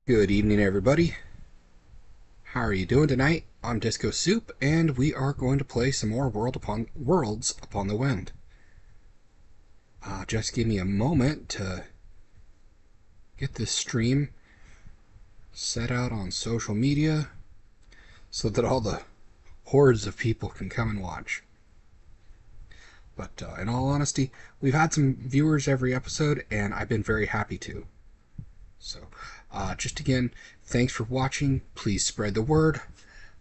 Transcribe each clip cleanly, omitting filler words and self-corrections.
Good evening, everybody. How are you doing tonight? I'm DiscoSoup, and we are going to play some more Worlds Upon the Wind. Just give me a moment to get this stream set out on social media so that all the hordes of people can come and watch. But in all honesty, we've had some viewers every episode, and I've been very happy to. So, just again, thanks for watching. Please spread the word.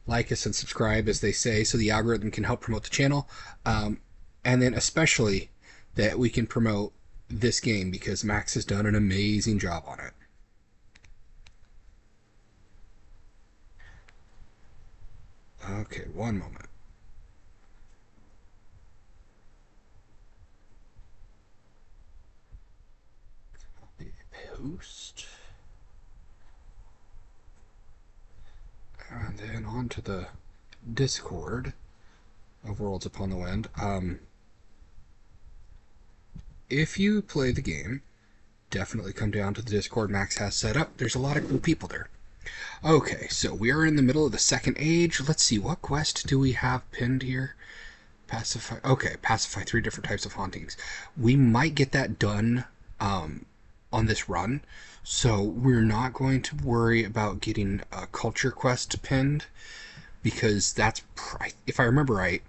Like us and subscribe, as they say, so the algorithm can help promote the channel. And then especially that we can promote this game because Max has done an amazing job on it. Okay, one moment. Post. And then on to the Discord of Worlds Upon the Wind. If you play the game, definitely come down to the Discord Max has set up. There's a lot of cool people there. Okay, so we are in the middle of the Second Age. Let's see, what quest do we have pinned here? Pacify. Okay, pacify 3 different types of hauntings. We might get that done on this run, so we're not going to worry about getting a culture quest pinned because that's, if I remember right,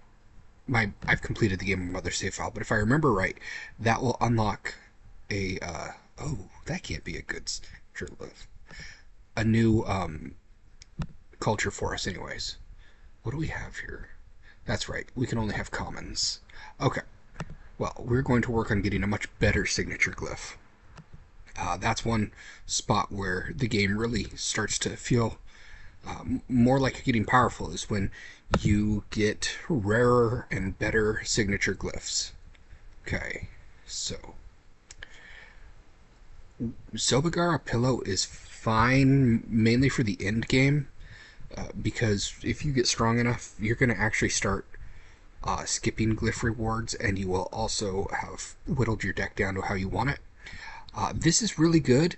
I've completed the game on Mother Save File, but if I remember right, that will unlock a oh, that can't be a good a new culture for us, anyways. What do we have here? That's right, we can only have commons. Okay, well, we're going to work on getting a much better signature glyph. That's one spot where the game really starts to feel more like getting powerful, is when you get rarer and better signature glyphs. Okay, so Sobagara Pillow is fine mainly for the end game, because if you get strong enough, you're going to actually start skipping glyph rewards, and you will also have whittled your deck down to how you want it. This is really good,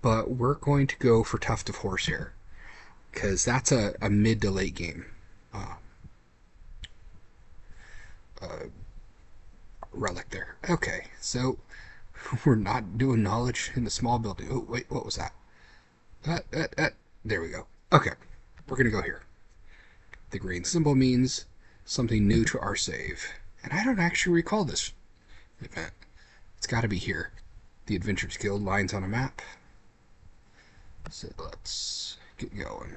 but we're going to go for Tuft of Horsehair because that's a mid to late game uh, relic there. Okay, so we're not doing knowledge in the small building. Oh, wait, what was that? There we go. Okay, we're going to go here. The green symbol means something new to our save. And I don't actually recall this event. It's got to be here. The Adventurers Guild lines on a map. So let's get going.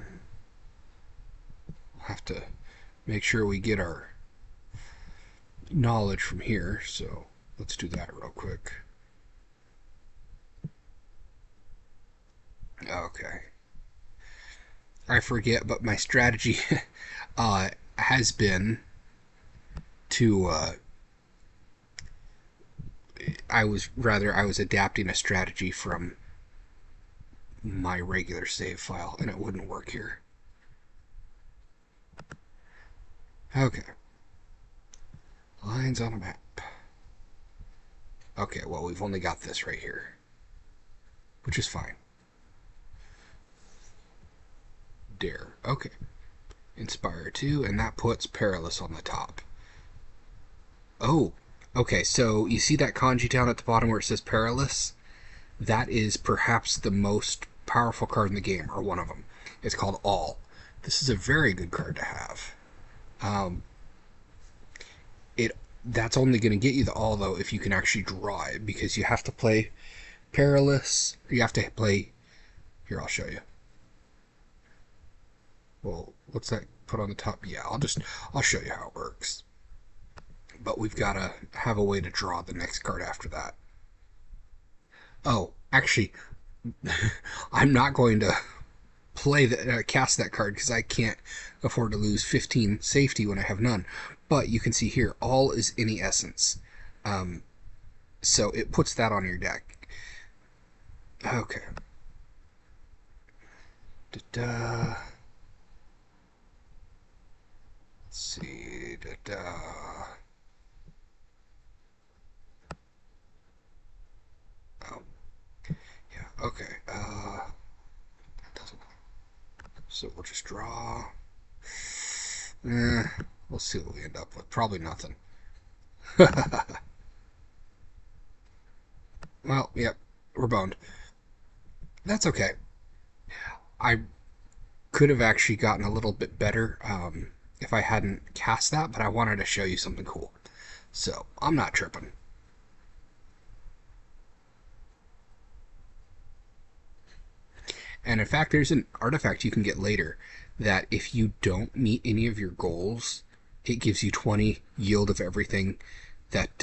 We'll have to make sure we get our knowledge from here, so let's do that real quick. Okay. I forget, but my strategy has been to I was adapting a strategy from my regular save file, and it wouldn't work here. Okay. Lines on a map. Okay, well, we've only got this right here, which is fine. Dare. Okay. Inspire 2, and that puts Perilous on the top. Oh, okay, so you see that kanji down at the bottom where it says Perilous? That is perhaps the most powerful card in the game, or one of them. It's called All. This is a very good card to have. That's only going to get you the All, though, if you can actually draw it, because you have to play Perilous. You have to play... Here, I'll show you. Well, what's that put on the top? Yeah, I'll show you how it works. But we've got to have a way to draw the next card after that. Oh, actually, I'm not going to cast that card because I can't afford to lose 15 safety when I have none. But you can see here, All is any essence. So it puts that on your deck. Okay. Da-da. Let's see. Da-da. Oh. Yeah, okay. So we'll just draw. We'll see what we end up with. Probably nothing. Well, yep, we're boned. That's okay. I could have actually gotten a little bit better if I hadn't cast that, but I wanted to show you something cool. So I'm not tripping. And in fact, there's an artifact you can get later that if you don't meet any of your goals, it gives you 20 yield of everything that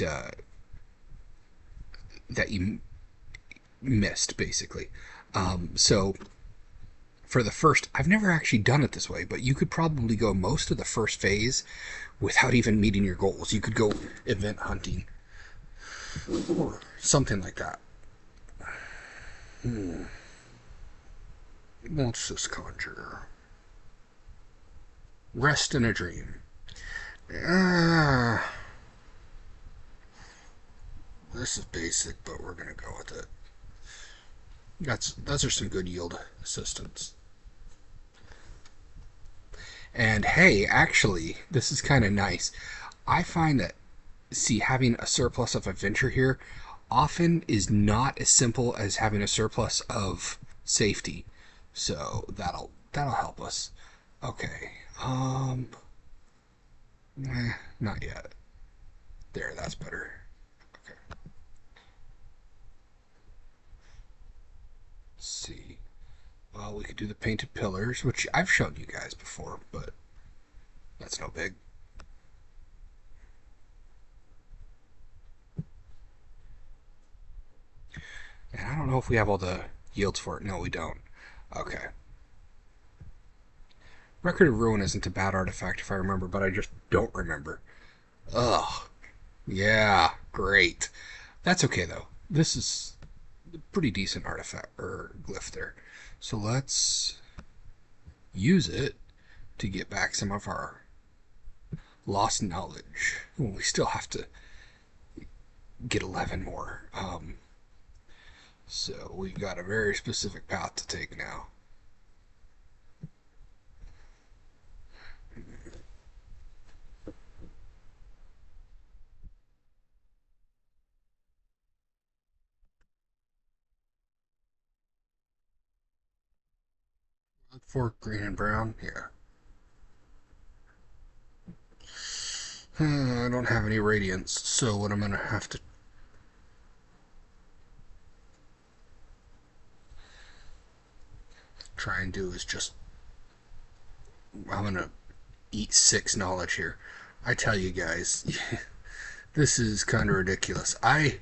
that you missed, basically. So for the first, I've never actually done it this way, but you could probably go most of the first phase without even meeting your goals. You could go event hunting or something like that. Let's just conjure. Rest in a dream. This is basic, but we're gonna go with it. Those are some good yield assistants. And hey, actually, this is kind of nice. I find that, see, having a surplus of adventure here often is not as simple as having a surplus of safety. So that'll help us. Okay. Not yet. There, that's better. Okay. Let's see. Well, we could do the painted pillars, which I've shown you guys before, but that's no big. And I don't know if we have all the yields for it. No, we don't. Okay. Record of Ruin isn't a bad artifact if I remember, but I just don't remember. Ugh. Yeah, great. That's okay, though. This is a pretty decent artifact, or glyph there. So let's use it to get back some of our lost knowledge. Well, we still have to get 11 more. So we've got a very specific path to take now. For green and brown, yeah. I don't have any radiance, so what I'm gonna have to try and do is just, I'm gonna eat 6 knowledge here. I tell you guys, this is kind of ridiculous. I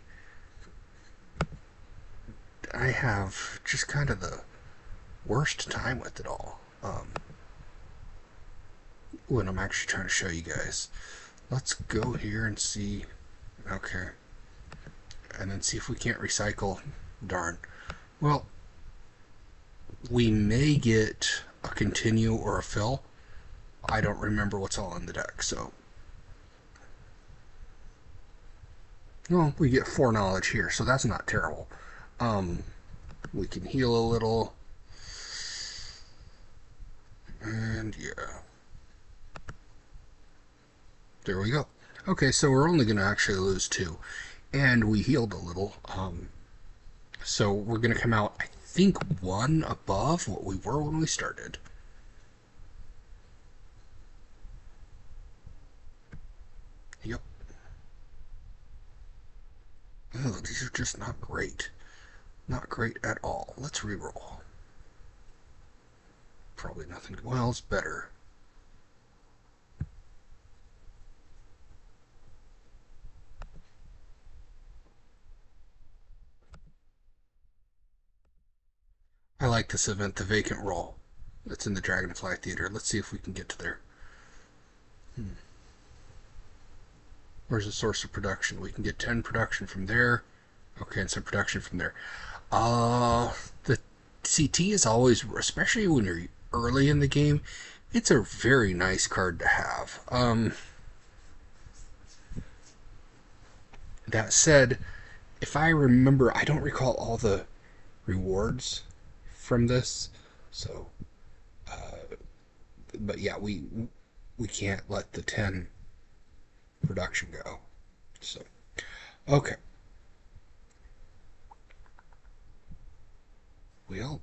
have just kind of the worst time with it all when I'm actually trying to show you guys. Let's go here and see. Okay. And then see if we can't recycle. Darn. Well, we may get a continue or a fill. I don't remember what's all in the deck, so. Well, we get 4 knowledge here, so that's not terrible. We can heal a little. And yeah. There we go. Okay, so we're only going to actually lose 2. And we healed a little. So we're going to come out, I think, 1 above what we were when we started. Yep. Oh, these are just not great. Not great at all. Let's reroll. Probably nothing. Well, it's better. I like this event, the vacant role. That's in the Dragonfly Theater. Let's see if we can get to there. Where's the source of production? We can get 10 production from there. Okay, and some production from there. The CT is always, especially when you're early in the game, it's a very nice card to have. That said, if I remember, I don't recall all the rewards from this, so But yeah, we can't let the 10 production go. So okay, well.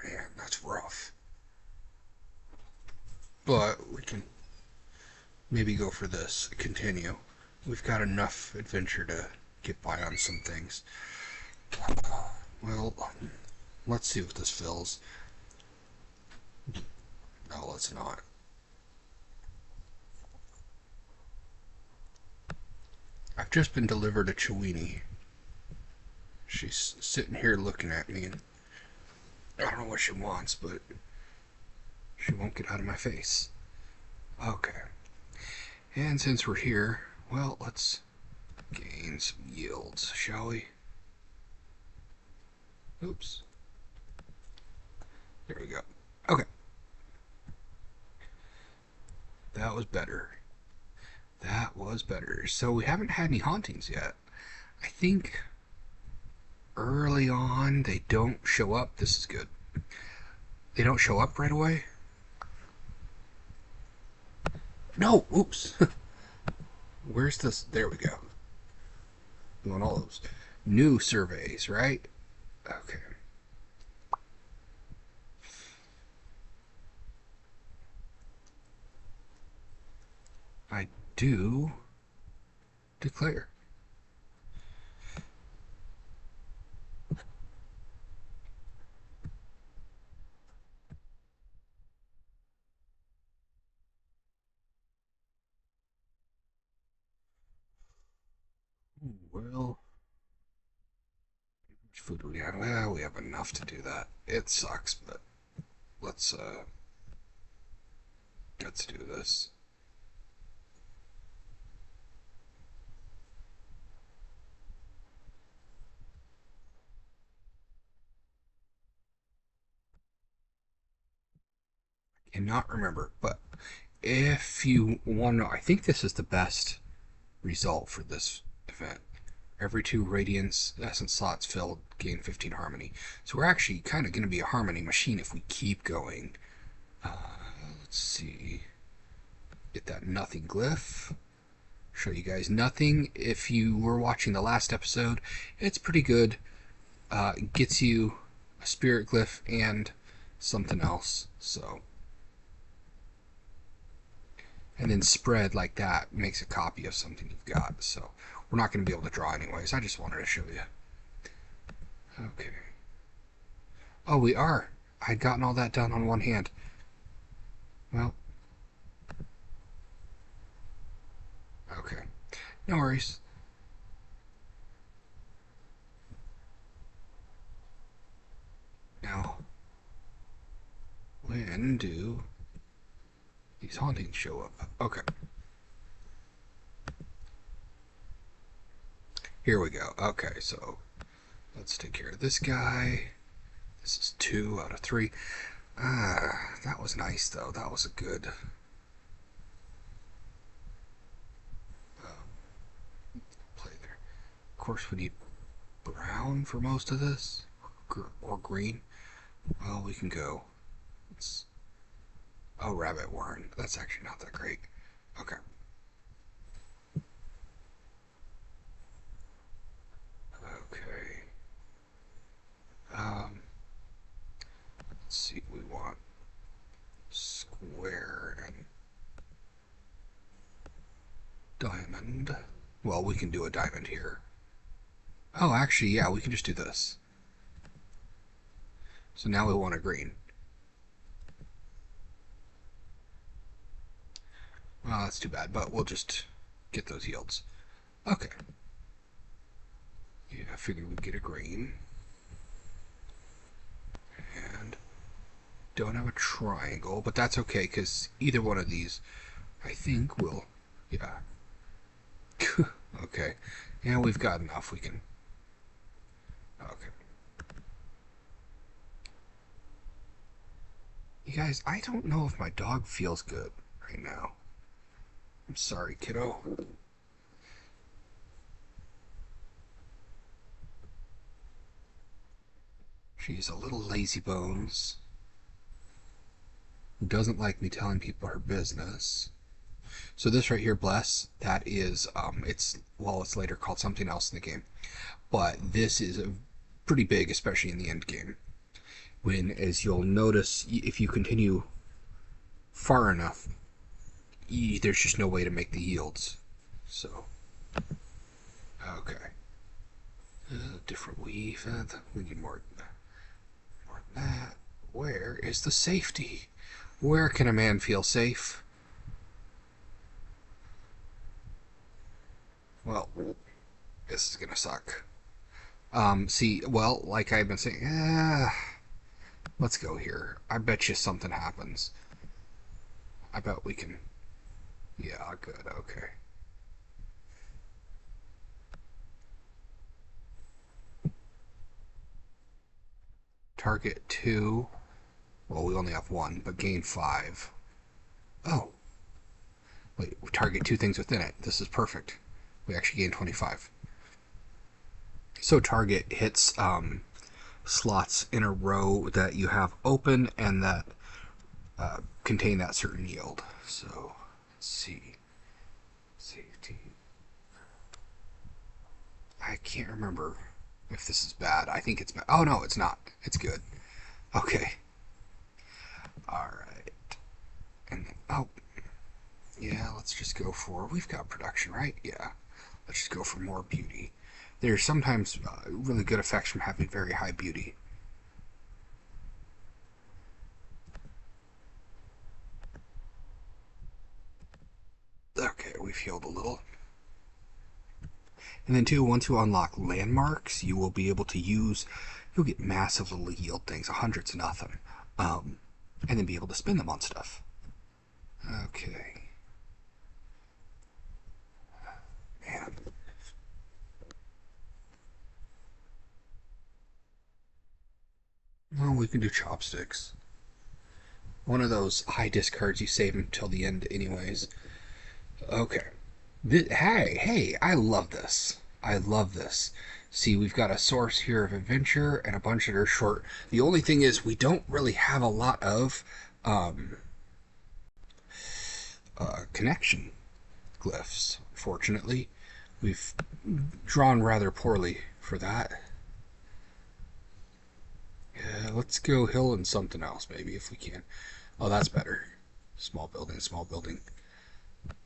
Man, that's rough. But we can maybe go for this. Continue. We've got enough adventure to get by on some things. Well, let's see what this fills. No, let's not. I've just been delivered a Chewini. She's sitting here looking at me, and I don't know what she wants, but she won't get out of my face. Okay. And since we're here, well, let's gain some yields, shall we? Oops. There we go. Okay. That was better. That was better. So we haven't had any hauntings yet. I think early on they don't show up. This is good. They don't show up right away. No! Oops. Where's this? There we go. Doing all those new surveys, right? Okay. I do declare. Well, how much food do we have? Well, we have enough to do that. It sucks, but let's let's do this. Cannot remember, but if you want to know, I think this is the best result for this event. Every 2 radiance essence slots filled gain 15 harmony. So we're actually kind of going to be a harmony machine if we keep going. Let's see. Get that nothing glyph. Show you guys nothing. If you were watching the last episode, it's pretty good. It gets you a spirit glyph and something else. So, and then spread like that makes a copy of something you've got. So we're not going to be able to draw anyways. I just wanted to show you. Okay. Oh, we are. I'd gotten all that done on one hand. Well. Okay. No worries. Now, when do these hauntings show up? Okay. Here we go. Okay, so let's take care of this guy. This is 2 out of 3. That was nice, though. That was a good play there. Of course, we need brown for most of this, or green. Well, we can go. It's, oh, rabbit warren. That's actually not that great. Okay. Okay. Let's see. We want square and diamond. Well, we can do a diamond here. Oh, actually, yeah, we can just do this. So now we want a green. Well, that's too bad, but we'll just get those yields. Okay. Yeah, I figured we'd get a green. And Don't have a triangle, but that's okay, because either one of these, I think, will... Yeah. Okay. Yeah, we've got enough. We can... Okay. You guys, I don't know if my dog feels good right now. I'm sorry, kiddo. She's a little lazy bones. Who doesn't like me telling people her business. So this right here, Bless, that is, it's later called something else in the game. But this is pretty big, especially in the end game. When, as you'll notice, if you continue far enough, there's just no way to make the yields. So, okay. Different weave. We need more than that. Where is the safety? Where can a man feel safe? Well, this is gonna suck. See, well, like I've been saying, let's go here. I bet you something happens. I bet we can... Yeah, good, okay. Target 2. Well, we only have 1, but gain 5. Oh. Wait, we target 2 things within it. This is perfect. We actually gain 25. So target hits slots in a row that you have open and that contain that certain yield. So, let's see. Safety. I can't remember if this is bad. I think it's bad. Oh, no, it's not. It's good. Okay. Alright. And then, oh. Yeah, let's just go for... We've got production, right? Yeah. Let's just go for more beauty. There's sometimes really good effects from having very high beauty. Okay, we've healed a little. And then too, once you unlock landmarks, you will be able to use... You'll get massive little yield things, 100's nothing. And then be able to spin them on stuff. Okay. Man. Well, we can do chopsticks. One of those high discards, you save until the end anyways. Okay. Hey, I love this. I love this. See, we've got a source here of adventure and a bunch that are short. The only thing is we don't really have a lot of connection glyphs, fortunately. We've drawn rather poorly for that. Yeah, let's go hill and something else, maybe, if we can. Oh, that's better. Small building, small building.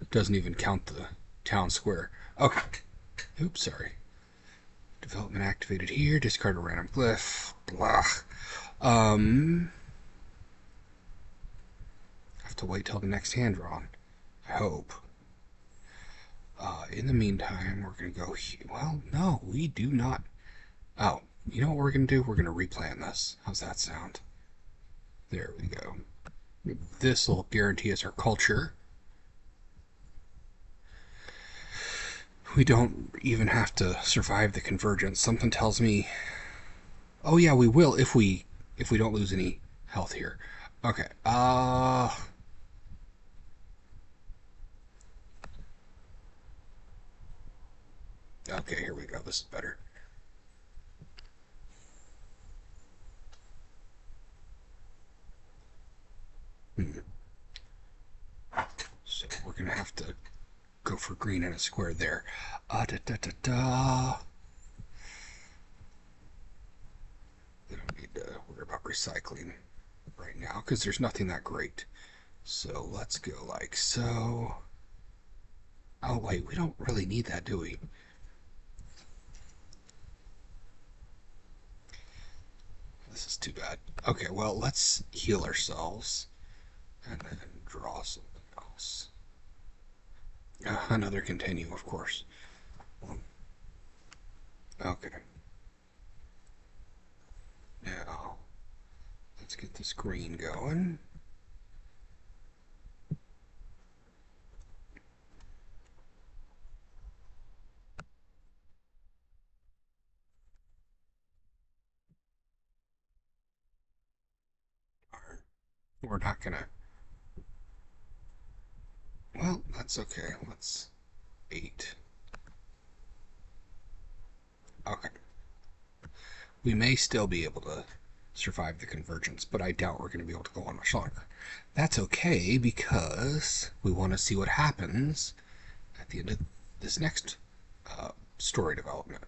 It doesn't even count the town square. Okay. Oops, sorry. Development activated here. Discard a random glyph. Blah. Have to wait till the next hand drawn. I hope. In the meantime, we're going to go here. Well, no, we do not. Oh, you know what we're going to do? We're going to replan this. How's that sound? There we go. This will guarantee us our culture. We don't even have to survive the convergence. Something tells me... Oh yeah, we will if we don't lose any health here. Okay. Okay, here we go. This is better. So we're gonna have to go for green and a square there. Da da da da. We don't need to worry about recycling right now because there's nothing that great. So let's go like so. Oh wait, we don't really need that, do we? This is too bad. Okay, well, let's heal ourselves and then draw something else. Another continue, of course. Okay. Now, let's get this green going. We're not gonna. Well, that's okay. Let's 8. Okay. We may still be able to survive the convergence, but I doubt we're going to be able to go on much longer. That's okay because we want to see what happens at the end of this next story development.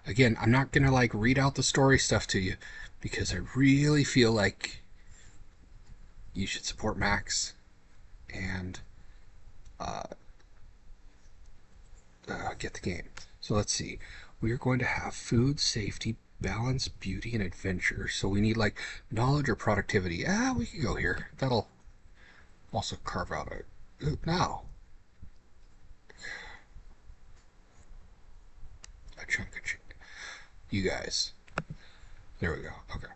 Again, I'm not going to like read out the story stuff to you because I really feel like you should support Max and get the game. So let's see. We are going to have food, safety, balance, beauty, and adventure. So we need like knowledge or productivity. We can go here. That'll also carve out a now a chunk of chicken. You guys. There we go. Okay.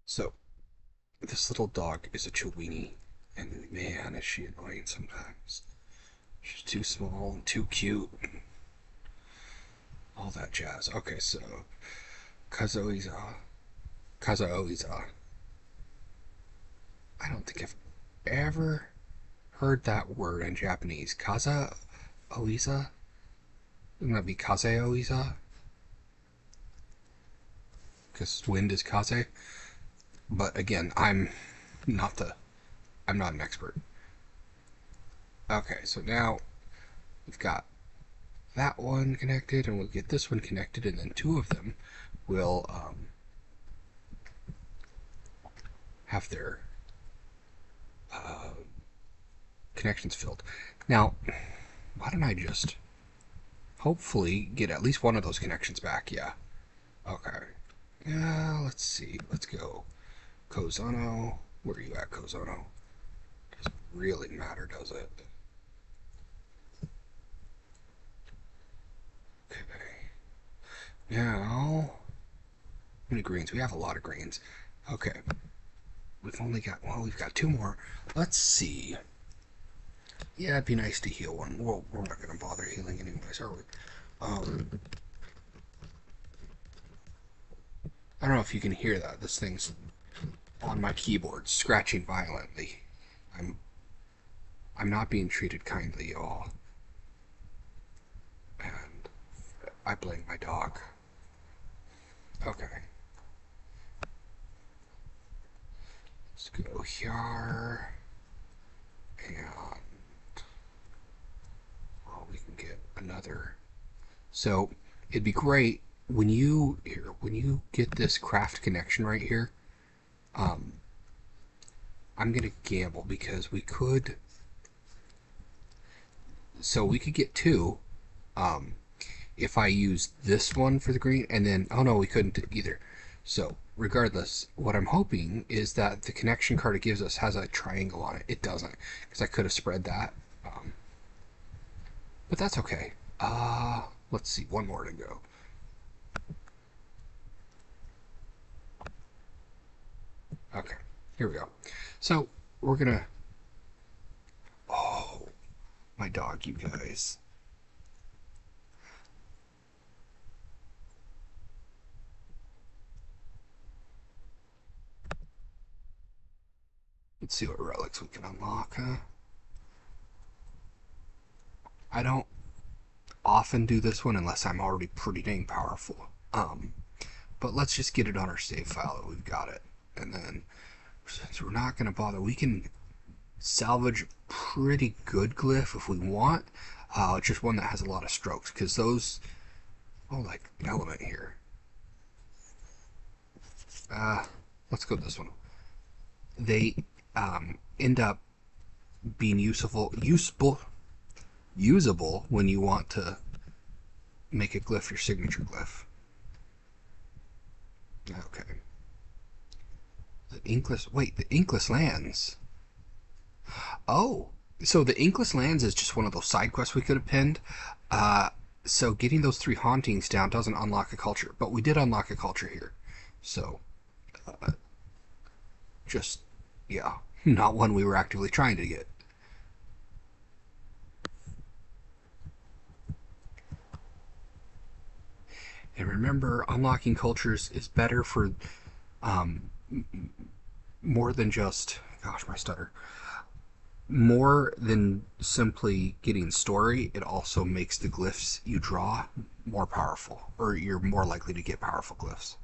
So this little dog is a Chiweenie, and man, is she annoying sometimes. She's too small and too cute. All that jazz. Okay, so Kazoiza. Kazaoiza. I don't think I've ever heard that word in Japanese. Kazaoiza? Wouldn't that be Kazeoiza? Because wind is kaze. But again, I'm not an expert. Okay, so now we've got that one connected, and we'll get this one connected, and then two of them will have their connections filled. Now, why don't I just hopefully get at least one of those connections back? Yeah. Okay. Yeah, let's see. Let's go. Kozano. Where are you at, Kozano? Doesn't really matter, does it? Okay. Now, how many greens? We have a lot of greens. Okay. We've only got, well, we've got 2 more. Let's see. Yeah, it'd be nice to heal one. Well, we're not going to bother healing anyways, are we? I don't know if you can hear that. This thing's on my keyboard, scratching violently. I'm not being treated kindly, y'all. And I blame my dog. Okay. Let's go here. And well, we can get another. So it'd be great when you get this craft connection right here. I'm gonna gamble because we could. So we could get 2. If I use this one for the green, and then oh no, we couldn't either. So regardless, what I'm hoping is that the connection card it gives us has a triangle on it. It doesn't, because I could have spread that. But that's okay. Let's see, 1 more to go. Okay, here we go. So we're gonna. Oh, my dog, you guys. Let's see what relics we can unlock, huh? I don't often do this one unless I'm already pretty dang powerful. But let's just get it on our save file that we've got it. And then, since we're not going to bother, we can salvage a pretty good glyph if we want. Just one that has a lot of strokes, because those, oh, like element here. Let's go this one. They end up being usable when you want to make a glyph your signature glyph. Okay. The Inkless, wait, the Inkless Lands. Oh, so the Inkless Lands is just one of those side quests we could have pinned. So getting those 3 hauntings down doesn't unlock a culture, but we did unlock a culture here. So just, yeah, not one we were actively trying to get. And remember, unlocking cultures is better for um, more than just, gosh, my stutter, more than simply getting story. It also makes the glyphs you draw more powerful, or you're more likely to get powerful glyphs.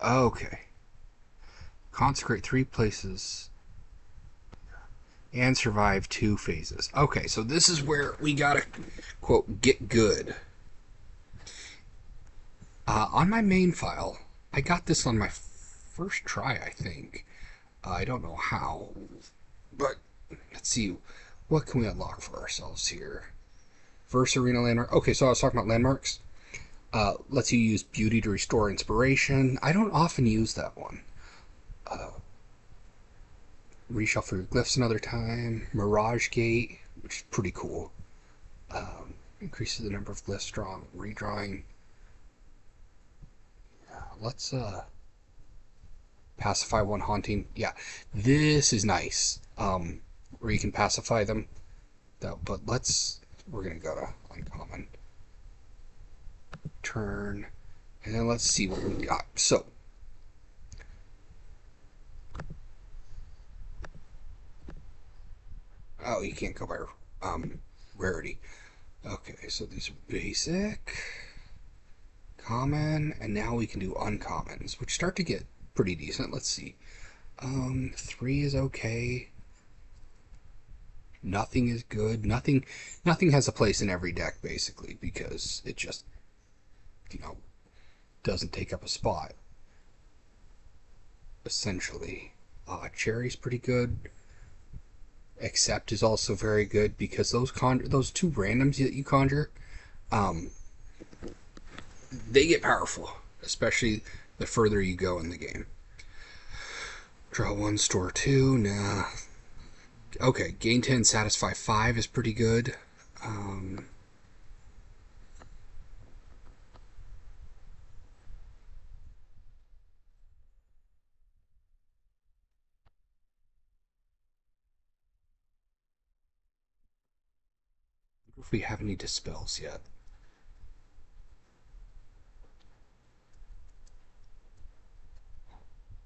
Okay. Consecrate 3 places and survive 2 phases. Okay, so this is where we gotta, quote, get good. On my main file, I got this on my first try, I think. I don't know how, but let's see. What can we unlock for ourselves here? Verse Arena Landmark. Okay, so I was talking about landmarks. Lets you use beauty to restore inspiration. I don't often use that one. Reshuffle your glyphs another time. Mirage Gate, which is pretty cool. Increases the number of glyphs drawn. Redrawing. Let's pacify 1 haunting. Yeah, this is nice. Where you can pacify them. But we're gonna go to uncommon. Turn, and then let's see what we got. So, oh, you can't go by rarity. Okay, so these are basic, common, and now we can do uncommons, which start to get pretty decent. Let's see. 3 is okay. Nothing is good. Nothing has a place in every deck basically because it just, doesn't take up a spot. Essentially, cherry's pretty good. Accept is also very good because those 2 randoms that you conjure, they get powerful, especially the further you go in the game. Draw 1, store 2. Nah. Okay, gain 10, satisfy 5 is pretty good. If we have any dispels yet.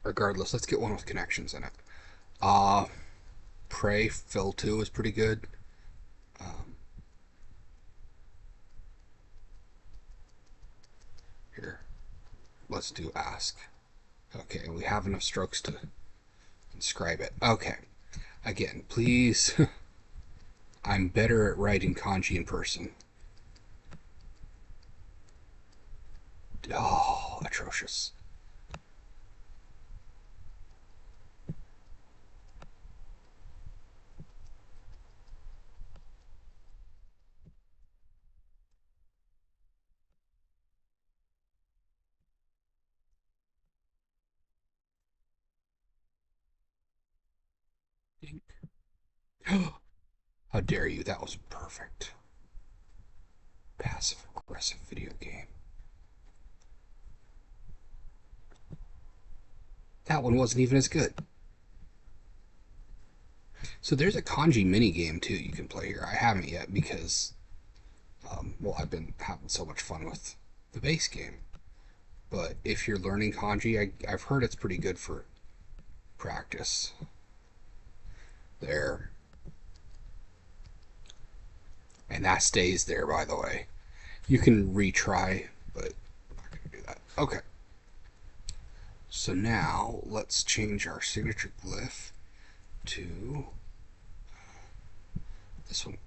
Regardless, let's get one with connections in it. Pray, fill 2 is pretty good. Here, let's do ask. Okay, we have enough strokes to inscribe it. Okay, again, please. I'm better at writing kanji in person. Oh, atrocious. How dare you? That was perfect. Passive aggressive video game. That one wasn't even as good. So there's a kanji mini game too you can play here. I haven't yet because, well, I've been having so much fun with the base game. But if you're learning kanji, I've heard it's pretty good for practice. There. And that stays there, by the way. You can retry, but I'm not going to do that. Okay. So now let's change our signature glyph to this one.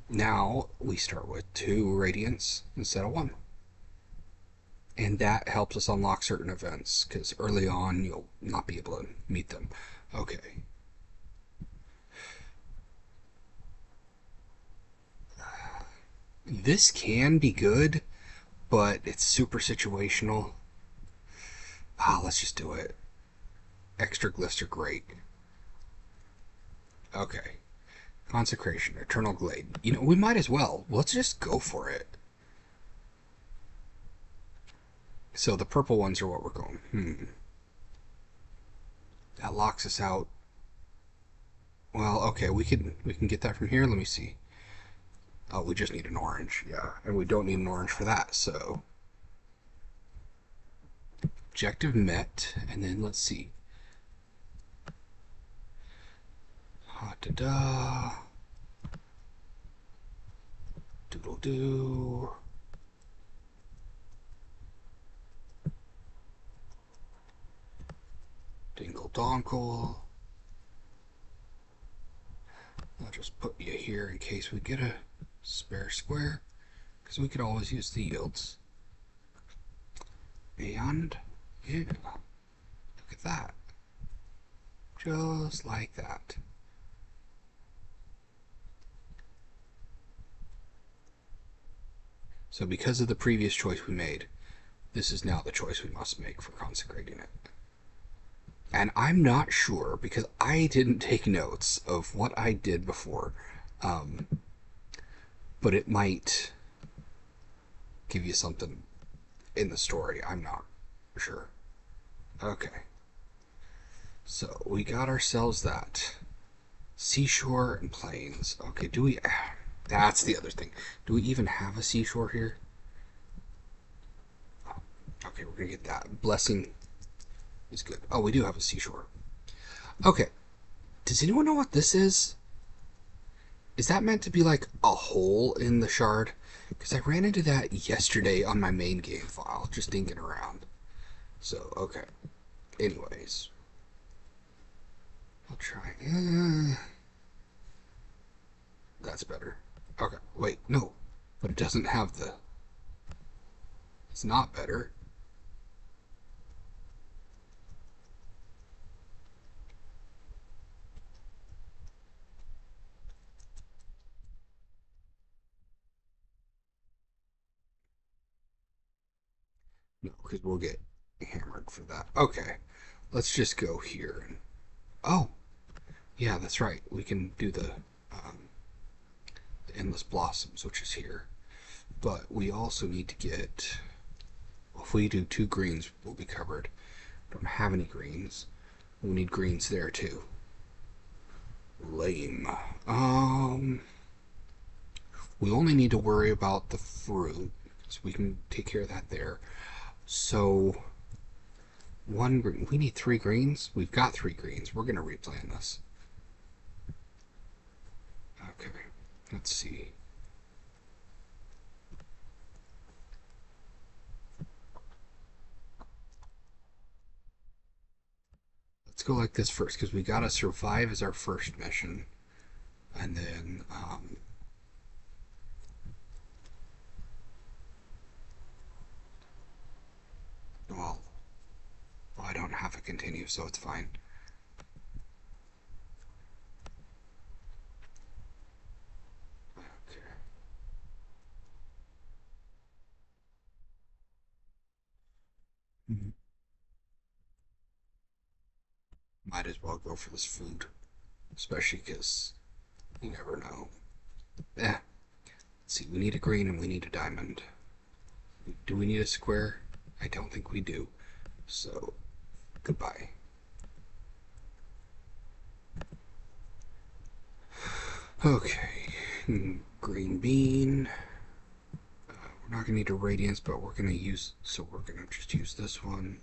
Now we start with 2 radiance instead of 1. And that helps us unlock certain events because early on you'll not be able to meet them. Okay. This can be good, but it's super situational. Let's just do it. Extra glyphs are great. Okay. Consecration, Eternal Glade. You know, we might as well. Let's just go for it. So the purple ones are what we're going. That locks us out. Well, okay, we can get that from here. Let me see. Oh, we just need an orange. Yeah, and we don't need an orange for that. So objective met, and then let's see. Da da. Doodle doo. Dingle donkle. I'll just put you here in case we get a spare square, because we could always use the yields. And yeah, look at that. Just like that. So because of the previous choice we made, this is now the choice we must make for consecrating it. And I'm not sure, because I didn't take notes of what I did before, but it might give you something in the story. I'm not sure. Okay. So we got ourselves that. Seashore and plains. Okay, do we... That's the other thing. Do we even have a seashore here? Okay, we're gonna get that. Blessing is good. Oh, we do have a seashore. Okay. Does anyone know what this is? Is that meant to be like a hole in the shard? Because I ran into that yesterday on my main game file, just dinking around. So, okay. Anyways. I'll try. That's better. Okay, wait, no. But it doesn't have the... It's not better. No, because we'll get hammered for that. Okay, let's just go here. Oh, yeah, that's right. We can do the Endless Blossoms, which is here. But we also need to get... If we do 2 greens, we'll be covered. Don't have any greens. We need greens there, too. Lame. We only need to worry about the fruit, so we can take care of that there. So, 1 green. We need 3 greens. We've got 3 greens. We're going to replan this. Okay, let's see. Let's go like this first, because we got to survive as our first mission. And then, well, I don't have a continue, so it's fine. Okay. Might as well go for this food, especially because you never know. Let's see, we need a green and we need a diamond. Do we need a square? I don't think we do. So, goodbye. Okay, green bean. We're not gonna need a radiance, but we're gonna use. So we're gonna just use this one.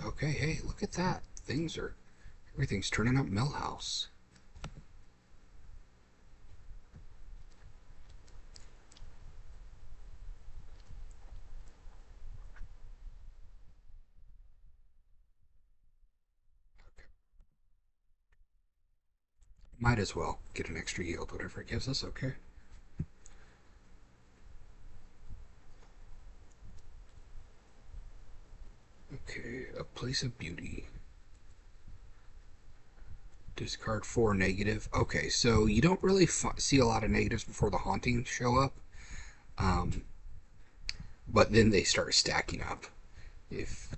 Okay, hey, look at that. Everything's turning up Millhouse. Might as well get an extra yield, whatever it gives us, okay? Okay, a place of beauty. Discard 4 negative. Okay, so you don't really see a lot of negatives before the hauntings show up. But then they start stacking up. If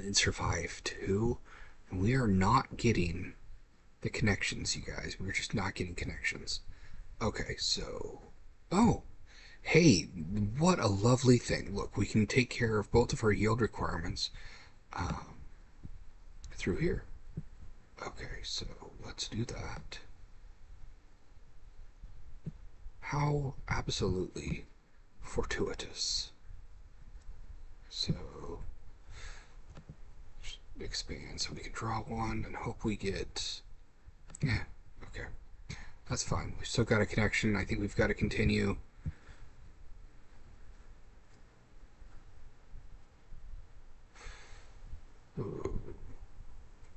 and survive too. And we are not getting the connections, you guys. We're just not getting connections. Okay, so. Oh, hey, what a lovely thing. Look, we can take care of both of our yield requirements through here. Okay, so let's do that. How absolutely fortuitous. So, expand so we can draw one and hope we get. Yeah, okay. That's fine. We've still got a connection. I think we've got to continue.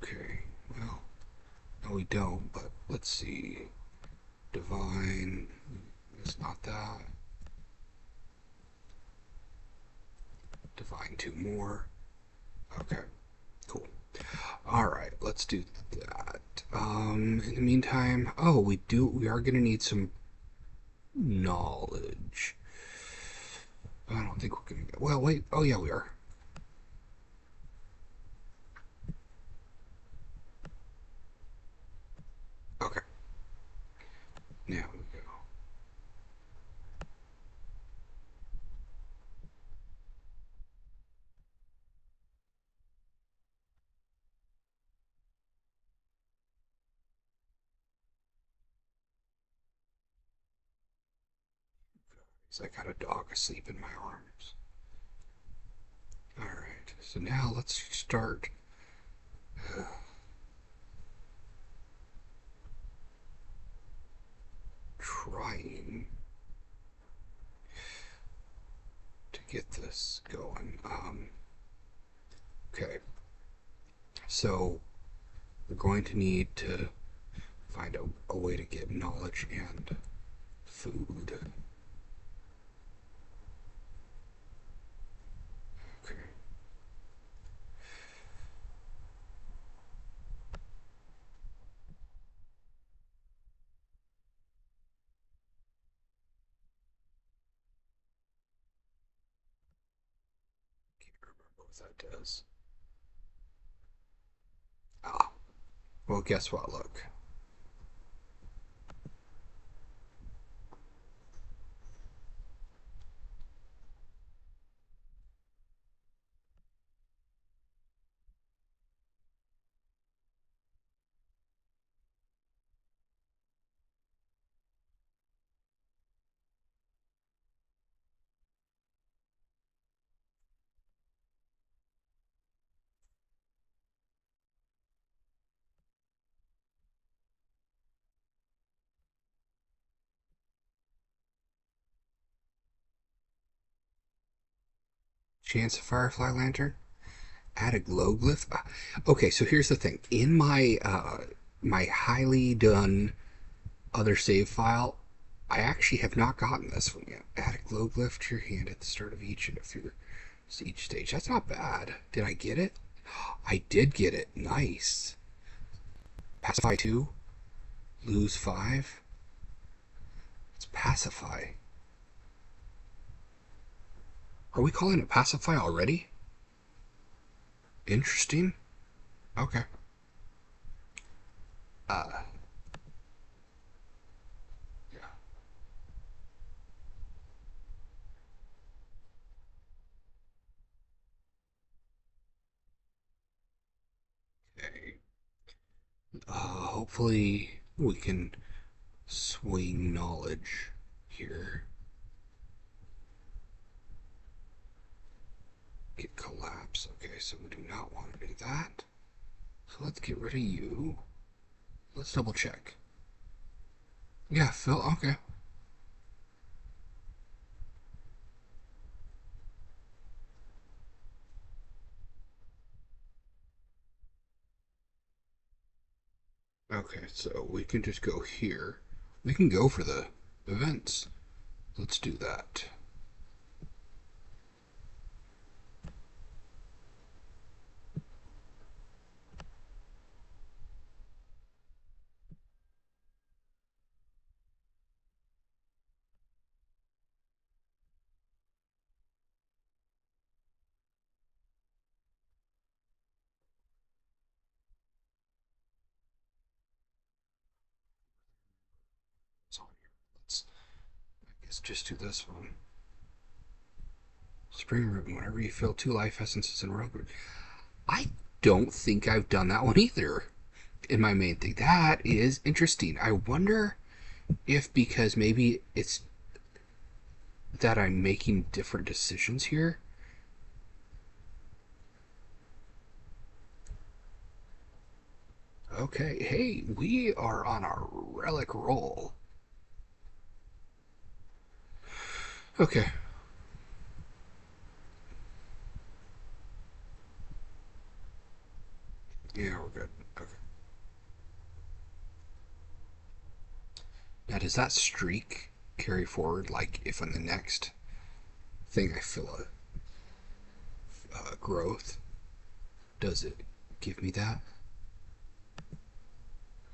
Okay, well, no, we don't, but let's see. Divine. It's not that. Divine two more. Okay, cool. Alright, let's do that. In the meantime, oh, we are gonna need some knowledge. I don't think we're gonna get, well, wait, oh yeah, we are. Okay, now we go. So I got a dog asleep in my arms. Alright, so now let's start trying to get this going. Okay, so we're going to need to find a way to get knowledge and food. Okay. Can't remember what that does. Ah, well, guess what? Look. Chance of Firefly Lantern? Add a glow glyph? Okay, so here's the thing. In my highly done other save file, I actually have not gotten this one yet. Add a glow glyph to your hand at the start of each stage. That's not bad. Did I get it? I did get it. Nice. Pacify 2? Lose 5? It's Pacify. Are we calling it Pacify already? Interesting. Okay. Uh, yeah. Okay. Hopefully we can swing knowledge here. Get collapse. Okay, so we do not want to do that. So let's get rid of you. Let's double check. Yeah, Phil. Okay. Okay, so we can just go here. We can go for the events. Let's do that. Let's just do this one. Spring room. Whenever you fill 2 life essences in a row. I don't think I've done that one either in my main thing. That is interesting. I wonder if because maybe it's that I'm making different decisions here. Okay, hey, we are on a relic roll. Okay. Yeah, we're good. Okay. Now, does that streak carry forward? Like, if on the next thing I fill a growth, does it give me that?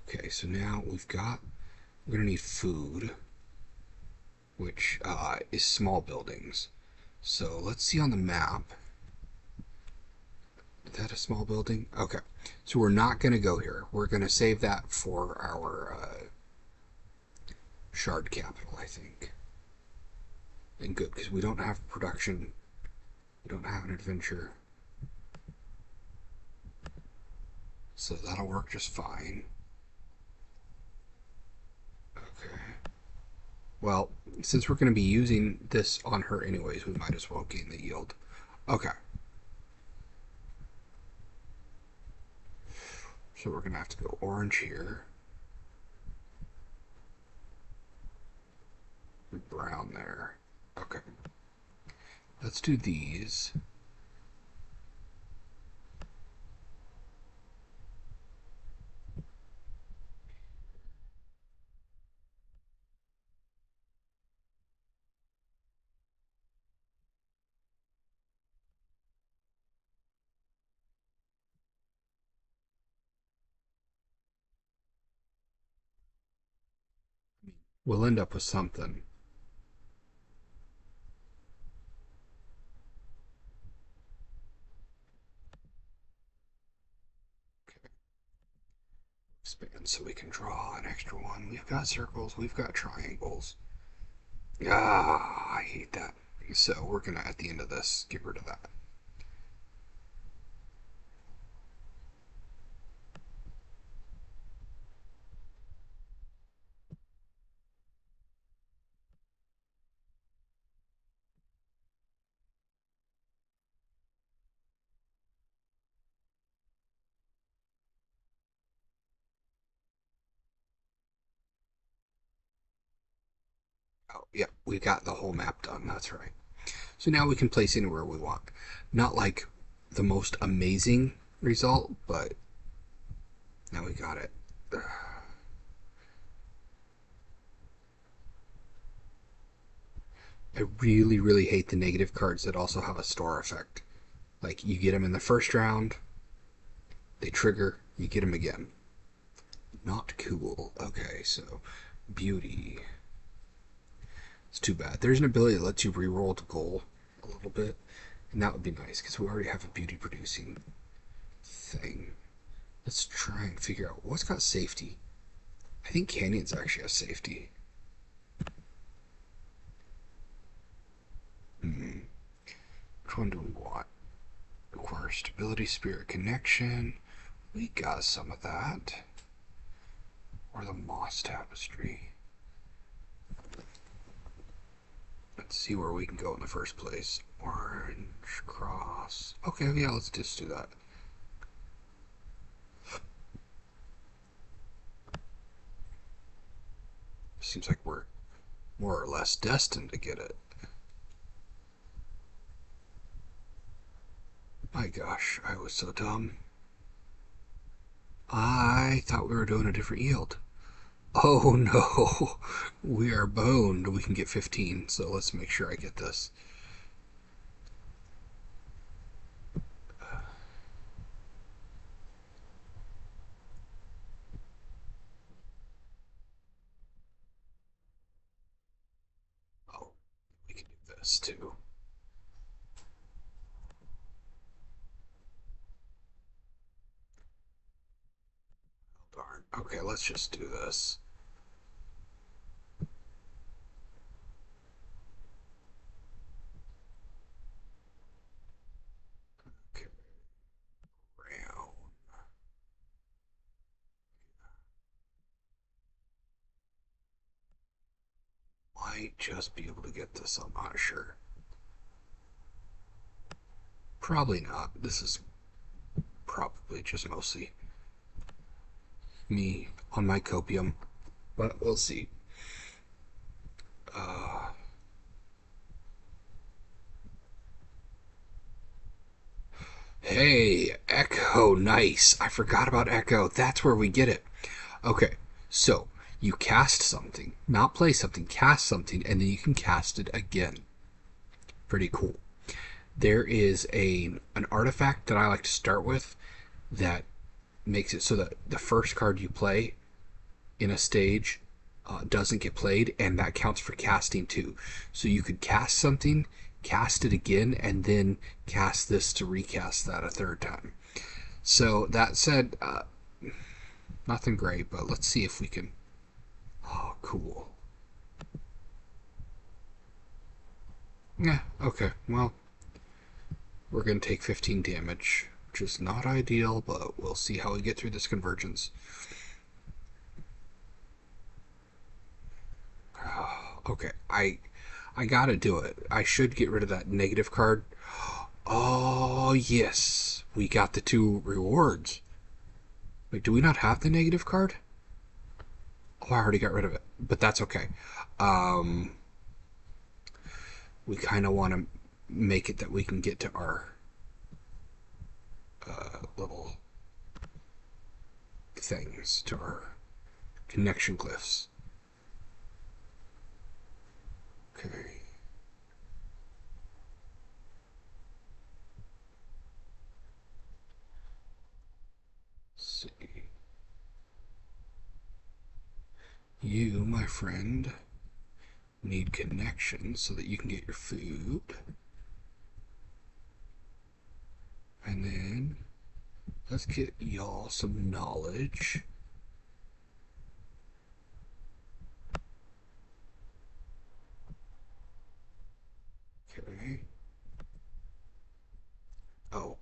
Okay, so now we're gonna need food, which is small buildings. So let's see on the map. Is that a small building? Okay, so we're not gonna go here. We're gonna save that for our shard capital, I think. And good, because we don't have production. We don't have an adventure. So that'll work just fine. Okay. Well, since we're going to be using this on her anyways, we might as well gain the yield. Okay. So we're going to have to go orange here. Brown there. Okay. Let's do these. We'll end up with something. Okay. Expand so we can draw an extra one. We've got circles. We've got triangles. Ah, I hate that. So we're going to, at the end of this, get rid of that. Oh, yeah, we got the whole map done. That's right. So now we can place anywhere we want. Not like the most amazing result, but now we got it. I really, really hate the negative cards that also have a store effect. Like, you get them in the first round, they trigger, you get them again. Not cool. Okay, so beauty. It's too bad. There's an ability that lets you re-roll the goal a little bit, and that would be nice because we already have a beauty producing thing. Let's try and figure out what's got safety. I think canyons actually have safety. Which one do we want? Require stability, spirit connection. We got some of that. Or the moss tapestry. Let's see where we can go in the first place. Orange cross. Okay, yeah, let's just do that. Seems like we're more or less destined to get it. My gosh, I was so dumb. I thought we were doing a different yield. Oh no, we are boned. We can get 15, so let's make sure I get this. Oh, we can do this too. Oh, darn. Okay, let's just do this. just be able to get this. I'm not sure. Probably not. This is probably just mostly me on my copium, but we'll see. Uh, hey, Echo, nice. I forgot about Echo. That's where we get it. Okay, so you cast something, not play something, cast something, and then you can cast it again. Pretty cool. There is an artifact that I like to start with that makes it so that the first card you play in a stage doesn't get played, and that counts for casting too. So you could cast something, cast it again, and then cast this to recast that a third time. So that said, nothing great, but let's see if we can. Oh, cool. Yeah, okay, well, we're going to take 15 damage, which is not ideal, but we'll see how we get through this convergence. Okay, I gotta do it. I should get rid of that negative card. Oh, yes. We got the 2 rewards. Wait, do we not have the negative card? Oh, I already got rid of it. But that's okay. We kind of want to make it that we can get to our little things, to our connection glyphs. Okay. Let's see. You, my friend, need connection so that you can get your food. And then let's get y'all some knowledge. Okay. Oh,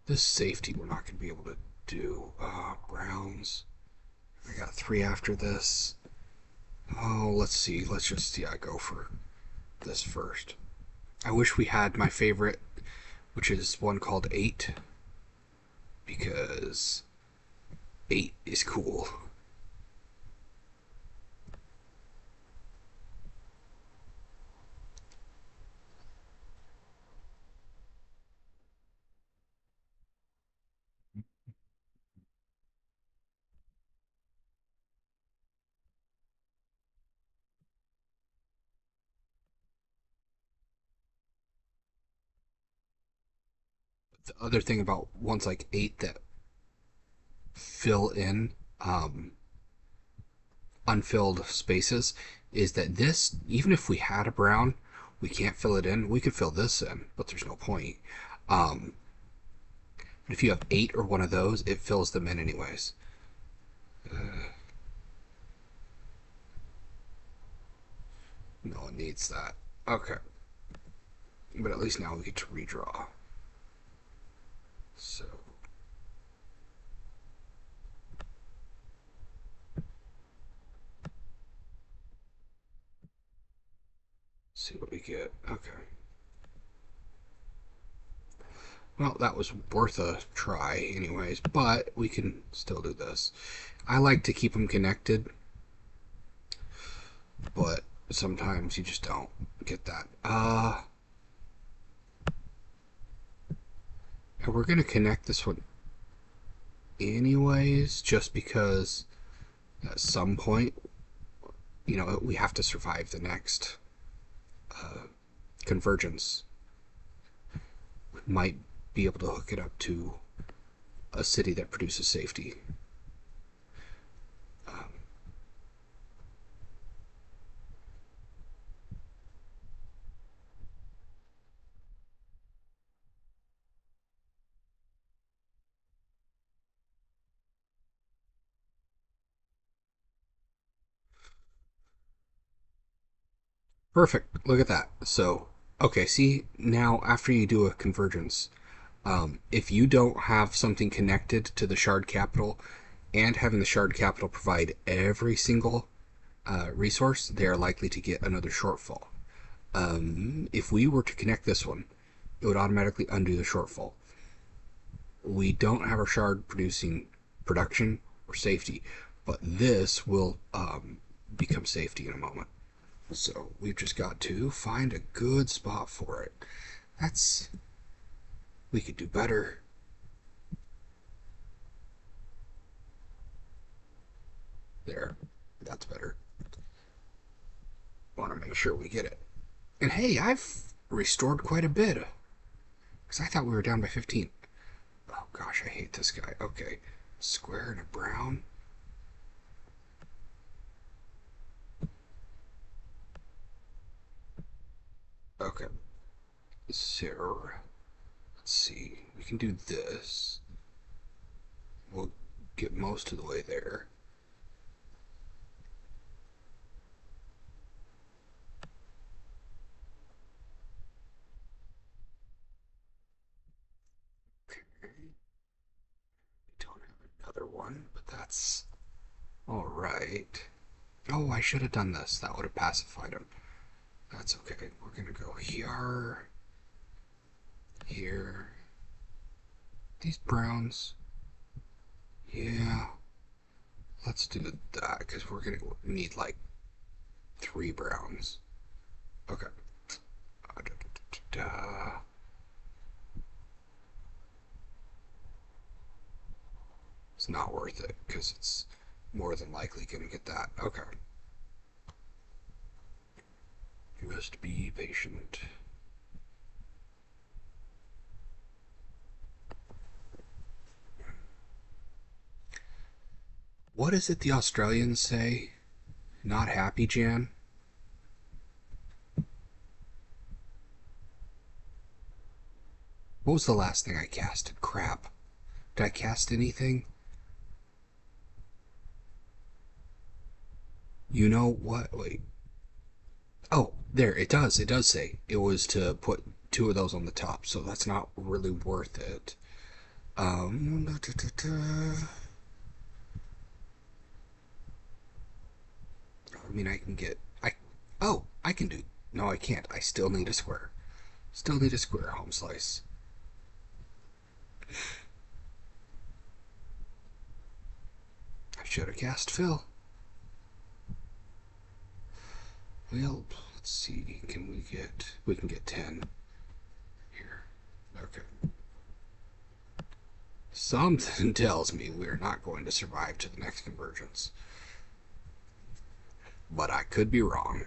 this safety we're not going to be able to do. Browns. I got 3 after this. Oh, let's see. Let's just, yeah, go for this first. I wish we had my favorite, which is one called 8, because 8 is cool. The other thing about ones like 8 that fill in unfilled spaces is that this, even if we had a brown, we can't fill it in. We could fill this in, but there's no point. But if you have 8 or one of those, it fills them in anyways. No one needs that. Okay. But at least now we get to redraw. So. See what we get. Okay. Well, that was worth a try anyways, but we can still do this. I like to keep them connected, but sometimes you just don't get that. And we're going to connect this one anyways, just because at some point, we have to survive the next convergence. We might be able to hook it up to a city that produces safety. Perfect. Look at that. So, okay, see, now after you do a convergence, if you don't have something connected to the shard capital and having the shard capital provide every single resource, they are likely to get another shortfall. If we were to connect this one, it would automatically undo the shortfall. We don't have our shard producing production or safety, but this will become safety in a moment. So we've just got to find a good spot for it. We could do better. There, that's better. Want to make sure we get it. And hey, I've restored quite a bit. Because I thought we were down by 15. Oh gosh, I hate this guy. Okay, square and a brown. Okay, so let's see. We can do this. We'll get most of the way there. Don't have another one, but that's all right. Oh, I should have done this. That would have pacified him. That's okay. We're gonna go here, here. These browns. Yeah. Let's do that because we're gonna need like 3 browns. Okay. It's not worth it because it's more than likely gonna get that. Okay. Just be patient. What is it the Australians say? Not happy, Jan? What was the last thing I casted? Crap. Did I cast anything? You know what? Wait. Oh, there, it does. It does say it was to put 2 of those on the top, so that's not really worth it. Da, da, da. I mean, I can get. Oh, I can do. No, I can't. I still need a square. Still need a square home slice. I should have cast Phil. Well, let's see. Can we get? We can get 10 here. Okay. Something tells me we're not going to survive to the next convergence. But I could be wrong.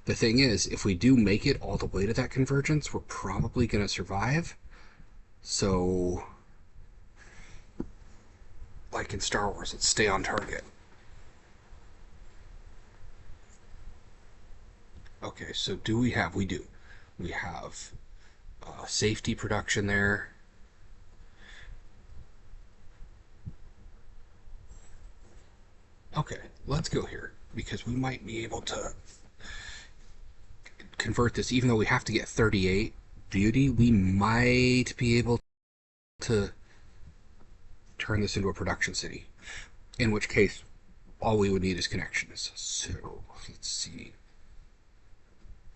The thing is, if we do make it all the way to that convergence, we're probably going to survive. So, like in Star Wars, let's stay on target. Okay, so do we have? We do. We have safety production there. Okay, let's go here because we might be able to convert this, even though we have to get 38 beauty, we might be able to turn this into a production city. In which case, all we would need is connections. So, let's see.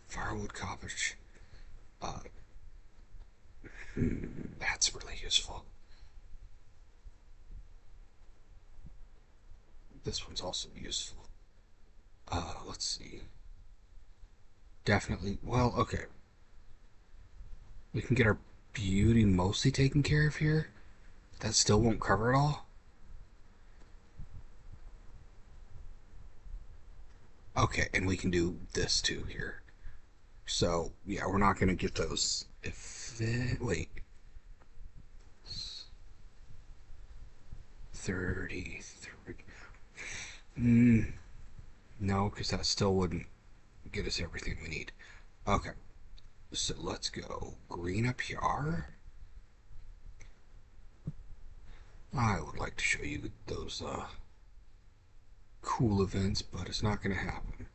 Firewood cottage. Uh, that's really useful. This one's also useful. Let's see. Definitely. Well, okay. We can get our beauty mostly taken care of here. That still won't cover it all. Okay, and we can do this too here. So, yeah, we're not going to get those. Wait. 33. No, because that still wouldn't get us everything we need. Okay, so let's go green up here. I would like to show you those cool events, but it's not going to happen.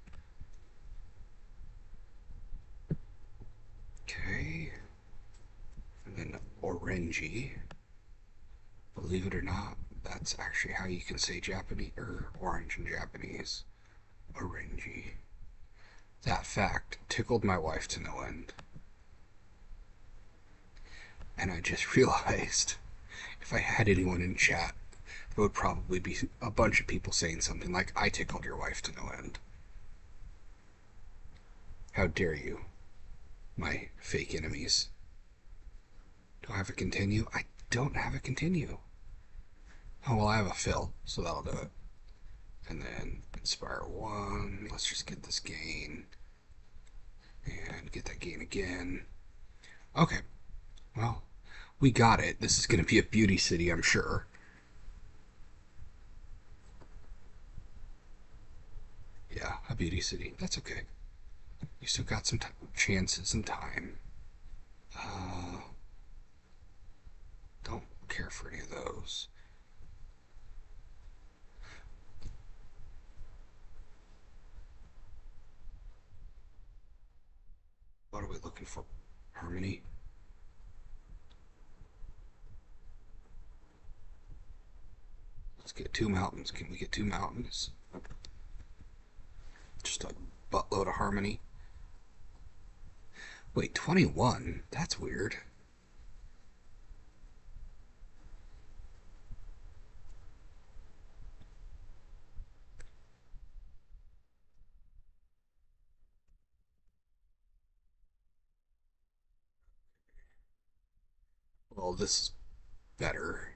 Okay, and then orangey. Believe it or not, that's actually how you can say Japanese or orange in Japanese. Orangey. That fact tickled my wife to no end. And I just realized if I had anyone in chat, there would probably be a bunch of people saying something like, I tickled your wife to no end. How dare you, my fake enemies. Do I have a continue? I don't have a continue. Oh, well, I have a fill, so that'll do it. And then inspire 1. Let's just get this gain. And get that gain again. Okay. Well, we got it. This is going to be a beauty city, I'm sure. Yeah, a beauty city. That's okay. You still got some chances and time. Don't care for any of those. What are we looking for? Harmony? Let's get 2 mountains. Can we get 2 mountains? Just a buttload of harmony. Wait, 21? That's weird. Well, this is better.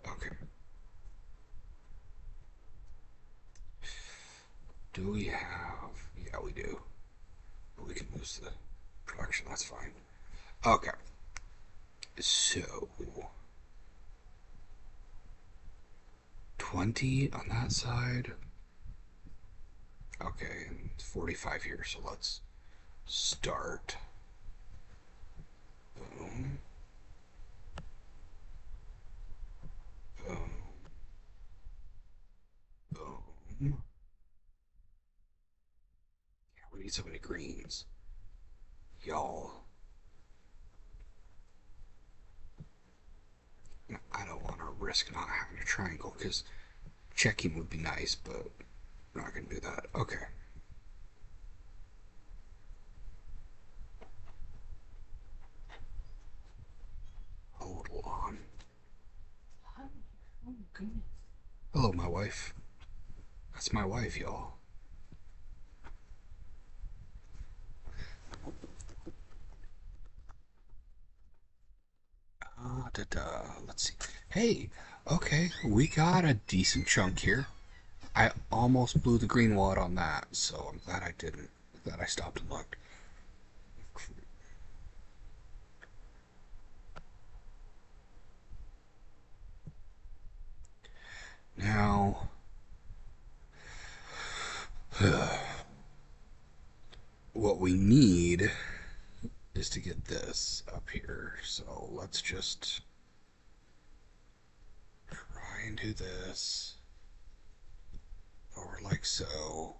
Okay. Do we have... Yeah, we do. But we can lose the production, that's fine. Okay. So... 20 on that side. Okay, and 45 here, so let's start. Boom. Boom. Boom. Yeah, we need so many greens. Y'all. I don't want to risk not having a triangle, because checking would be nice, but I'm not going to do that. Okay. Hold on. Oh, goodness. Hello, my wife. That's my wife, y'all. Let's see. Hey, okay, we got a decent chunk here. I almost blew the green wad on that, so I'm glad I didn't. Glad I stopped and looked. Now, what we need is to get this up here. So let's just try and do this over like so.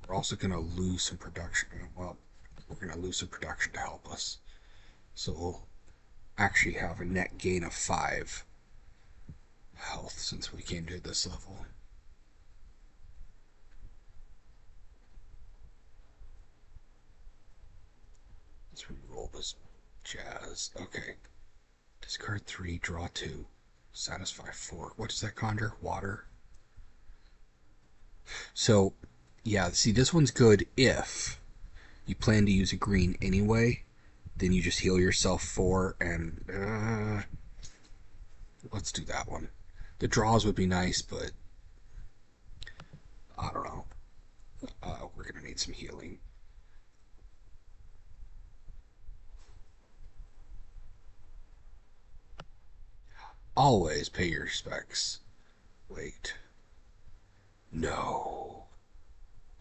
We're also going to lose some production. Well, we're going to lose some production to help us. So we'll actually have a net gain of 5 health since we came to this level. Let's re-roll this jazz. Okay. Discard 3, draw 2. Satisfy 4. What does that conjure? Water. So, yeah, see, this one's good if you plan to use a green anyway. Then you just heal yourself 4, and let's do that one. The draws would be nice, but I don't know. We're going to need some healing. Always pay your respects. Wait. No.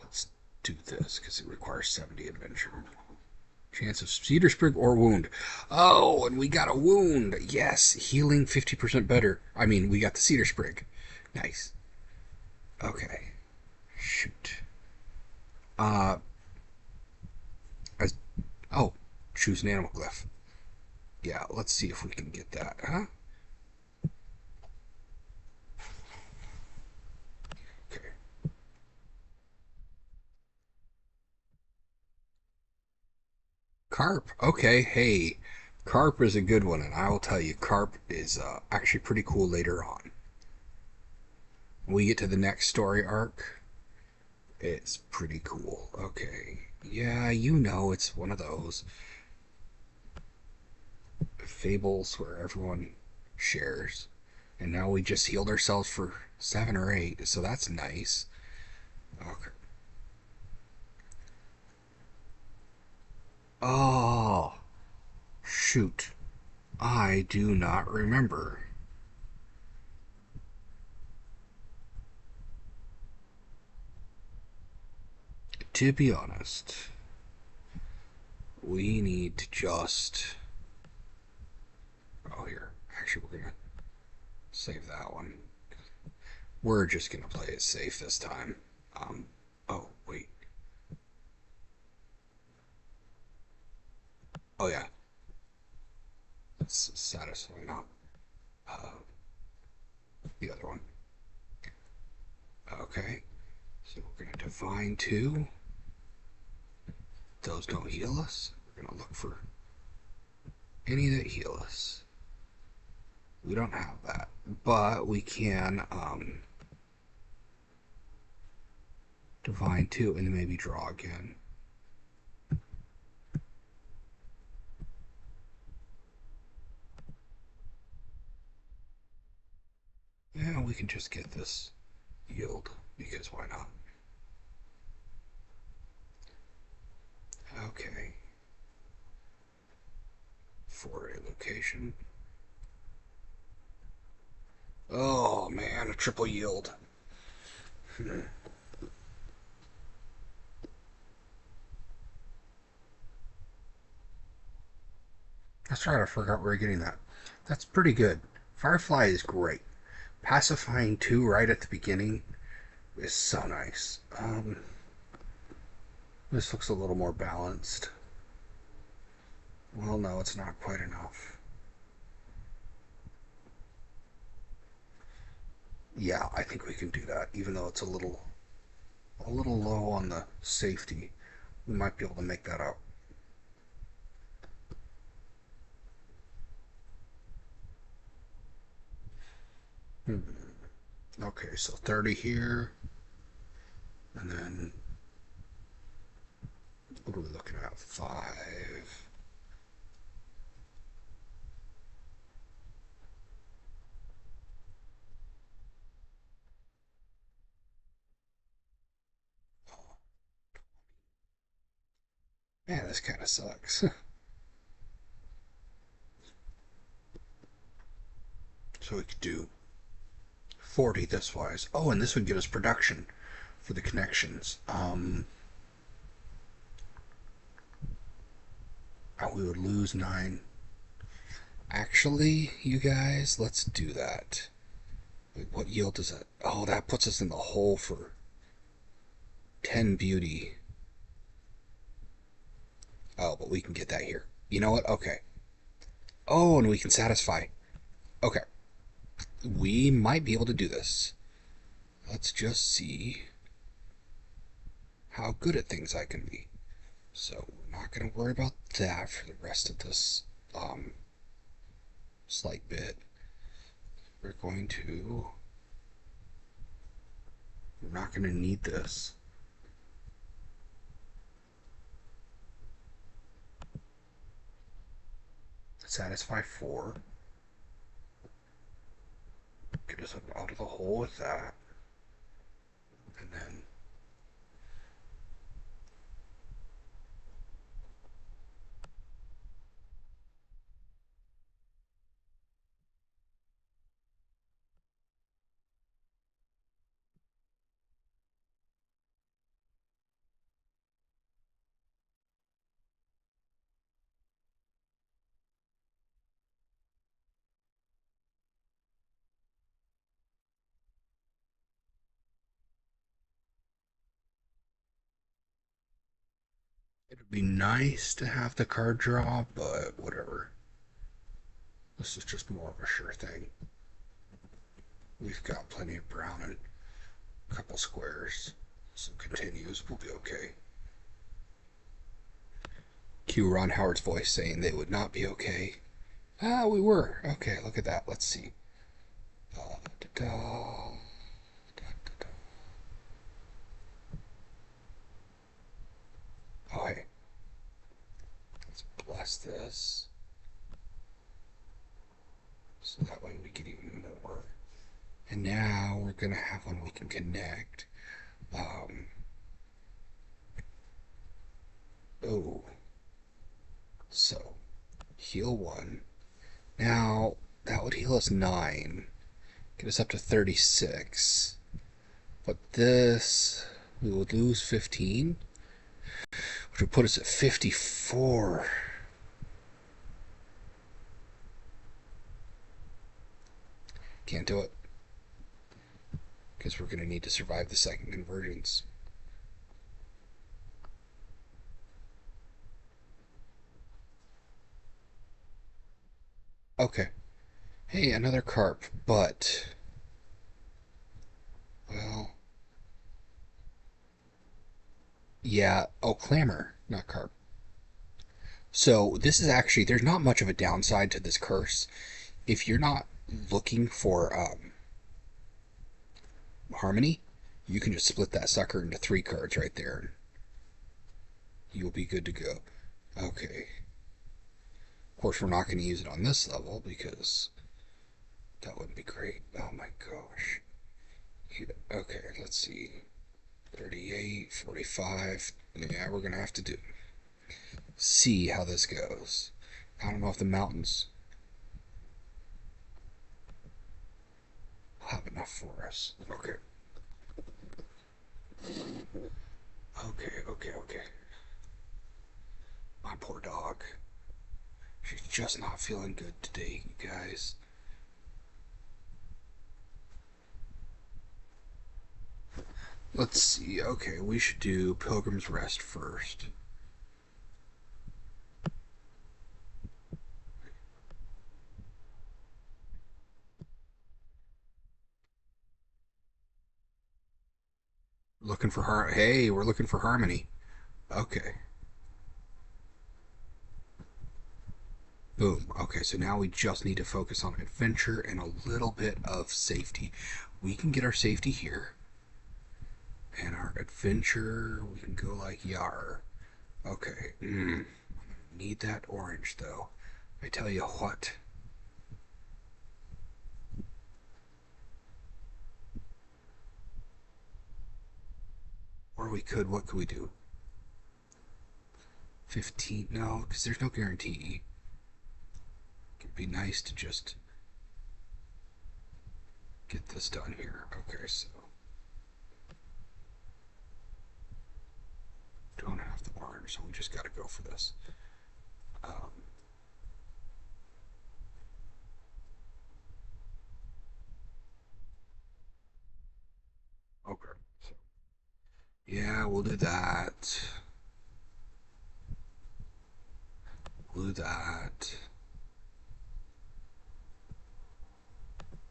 Let's do this, because it requires 70 adventure. Chance of Cedar Sprig or wound. Oh, and we got a wound. Yes, healing 50% better. I mean, we got the Cedar Sprig. Nice. Okay. Shoot. As, oh, choose an animal glyph. Yeah, let's see if we can get that, huh? Okay. Carp. Okay, hey. Carp is a good one, and I will tell you, Carp is actually pretty cool later on. When we get to the next story arc, it's pretty cool. Okay. Yeah, you know, it's one of those fables where everyone shares. And now we just healed ourselves for 7 or 8, so that's nice. Okay. Oh, shoot. I do not remember. To be honest, we need to just. Oh, here. Actually, we're gonna save that one. We're just gonna play it safe this time. Um. Oh, wait. Oh, yeah. That's satisfying. Not the other one. Okay. So we're gonna divine two. Those don't heal us. We're gonna look for any that heal us. We don't have that, but we can divine two and then maybe draw again. Yeah, we can just get this yield because why not? Okay. For a location. Oh man, a triple yield. Let's try to figure out where you're getting that. That's pretty good. Firefly is great. Pacifying 2 right at the beginning is so nice. This looks a little more balanced. Well, no, it's not quite enough. Yeah, I think we can do that, even though it's a little low on the safety. We might be able to make that up. Hmm. Okay, so 30 here, and then what are we looking at? 5. Man, this kind of sucks. So we could do 40 this wise. Oh, and this would give us production for the connections. And we would lose 9. Actually, you guys, let's do that. Wait, what yield does that? Oh, that puts us in the hole for 10 beauty. Oh, but we can get that here. You know what? Okay. Oh, and we can satisfy. Okay. We might be able to do this. Let's just see how good at things I can be. So we're not going to worry about that for the rest of this slight bit. We're going to. We're not going to need this. Satisfy 4. Get us up out of the hole with that. And then it would be nice to have the card draw, but whatever. This is just more of a sure thing. We've got plenty of brown and a couple squares. Some continues, we'll be okay. Cue Ron Howard's voice saying they would not be okay. Ah, we were. Okay, look at that. Let's see. Da, da, da. Oh, hey. Let's bless this. So that way we get even more. And now we're going to have one we can connect. Oh. So, heal 1. Now, that would heal us 9. Get us up to 36. But this, we would lose 15, which would put us at 54. Can't do it. Because we're going to need to survive the second convergence. Okay. Hey, another carp, but... Well... Yeah, oh, clamor, not carp. So this is actually, there's not much of a downside to this curse. If you're not looking for harmony, you can just split that sucker into 3 cards right there. You'll be good to go. Okay. Of course, we're not going to use it on this level because that wouldn't be great. Oh my gosh. Okay, let's see. 38, 45. Yeah, we're going to have to see how this goes. I don't know if the mountains have enough for us. Okay. Okay. My poor dog. She's just not feeling good today, you guys. Let's see. Okay, we should do Pilgrim's Rest first. Looking for Hey, we're looking for harmony. Okay. Boom. Okay, so now we just need to focus on adventure and a little bit of safety. We can get our safety here. And our adventure, we can go like Yar. Okay. Need that orange, though. I tell you what. Or what could we do? 15? No, because there's no guarantee. It'd be nice to just get this done here. Okay, so don't have the orange, so we just got to go for this. Okay, so yeah, we'll do that. We'll do that.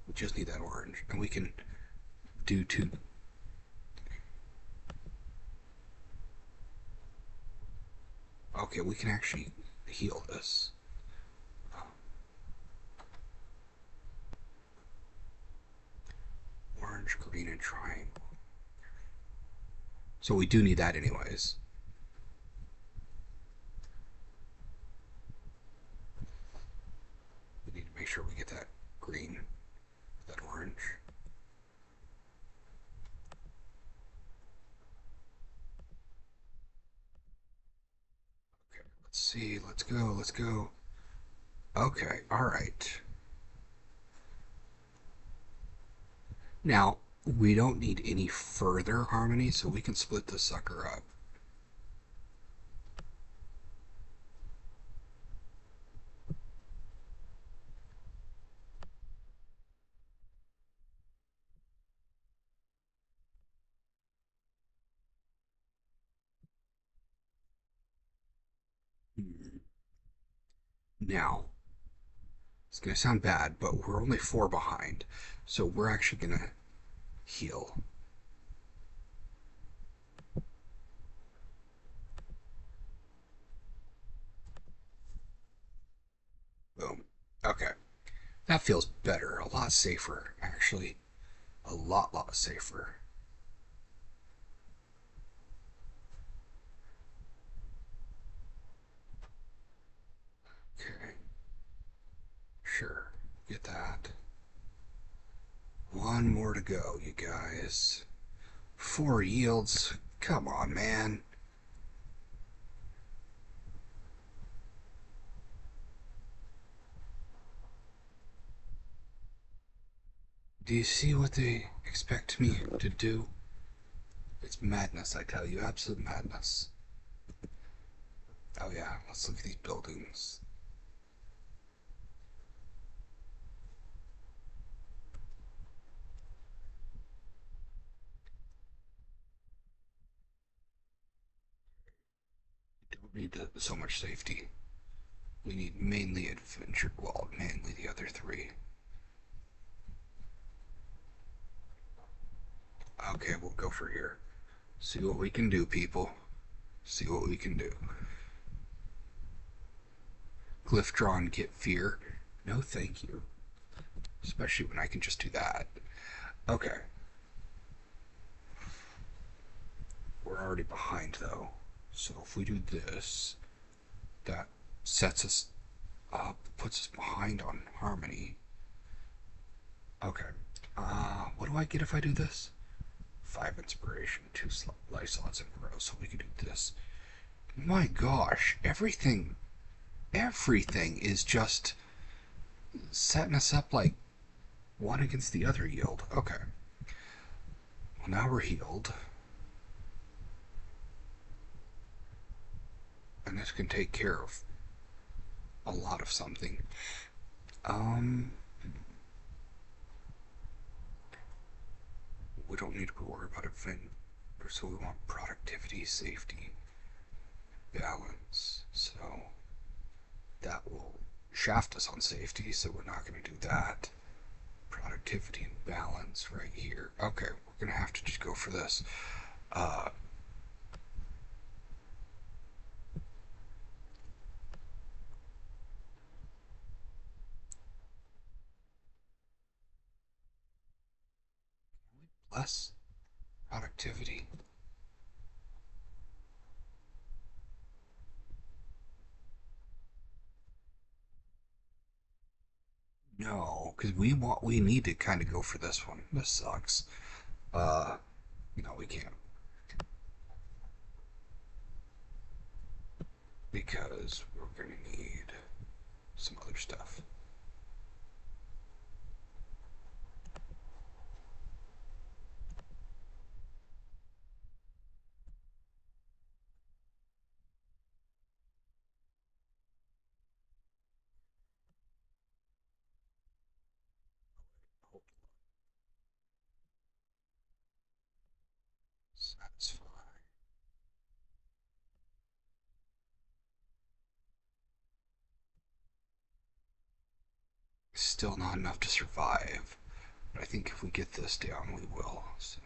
We just need that orange, and we can do 2. Okay, we can actually heal this. Orange, green, and triangle. So we do need that anyways. We need to make sure we get that green, that orange. Okay, let's see. Let's go. Okay, alright. Now, we don't need any further harmony, so we can split this sucker up. Now, it's going to sound bad, but we're only 4 behind, so we're actually going to heal. Boom. Okay. That feels better. A lot safer, actually. A lot safer. Okay. Sure. Get that. One more to go, you guys. 4 yields. Come on, man. Do you see what they expect me to do? It's madness, I tell you. Absolute madness. Oh, yeah. Let's look at these buildings. Don't need so much safety. We need mainly adventure. Well, mainly the other three. Okay, we'll go for here. See what we can do, people. See what we can do. Glyph draw and get fear. No, thank you. Especially when I can just do that. Okay. We're already behind, though. So if we do this, that sets us up, puts us behind on harmony. Okay. What do I get if I do this? 5 inspiration, 2 life slots in a row, so we can do this. My gosh, everything is just setting us up like one against the other yield. Okay. Well, now we're healed. And this can take care of a lot of something. We don't need to worry about event, so we want productivity, safety, balance. So that will shaft us on safety, so we're not going to do that. Productivity and balance right here. Okay, we're going to have to just go for this. Less productivity. No, because we need to kind of go for this one. This sucks. Uh, no, we can't. Because we're going to need some other stuff. Satisfy. Still not enough to survive. But I think if we get this down, we will. So.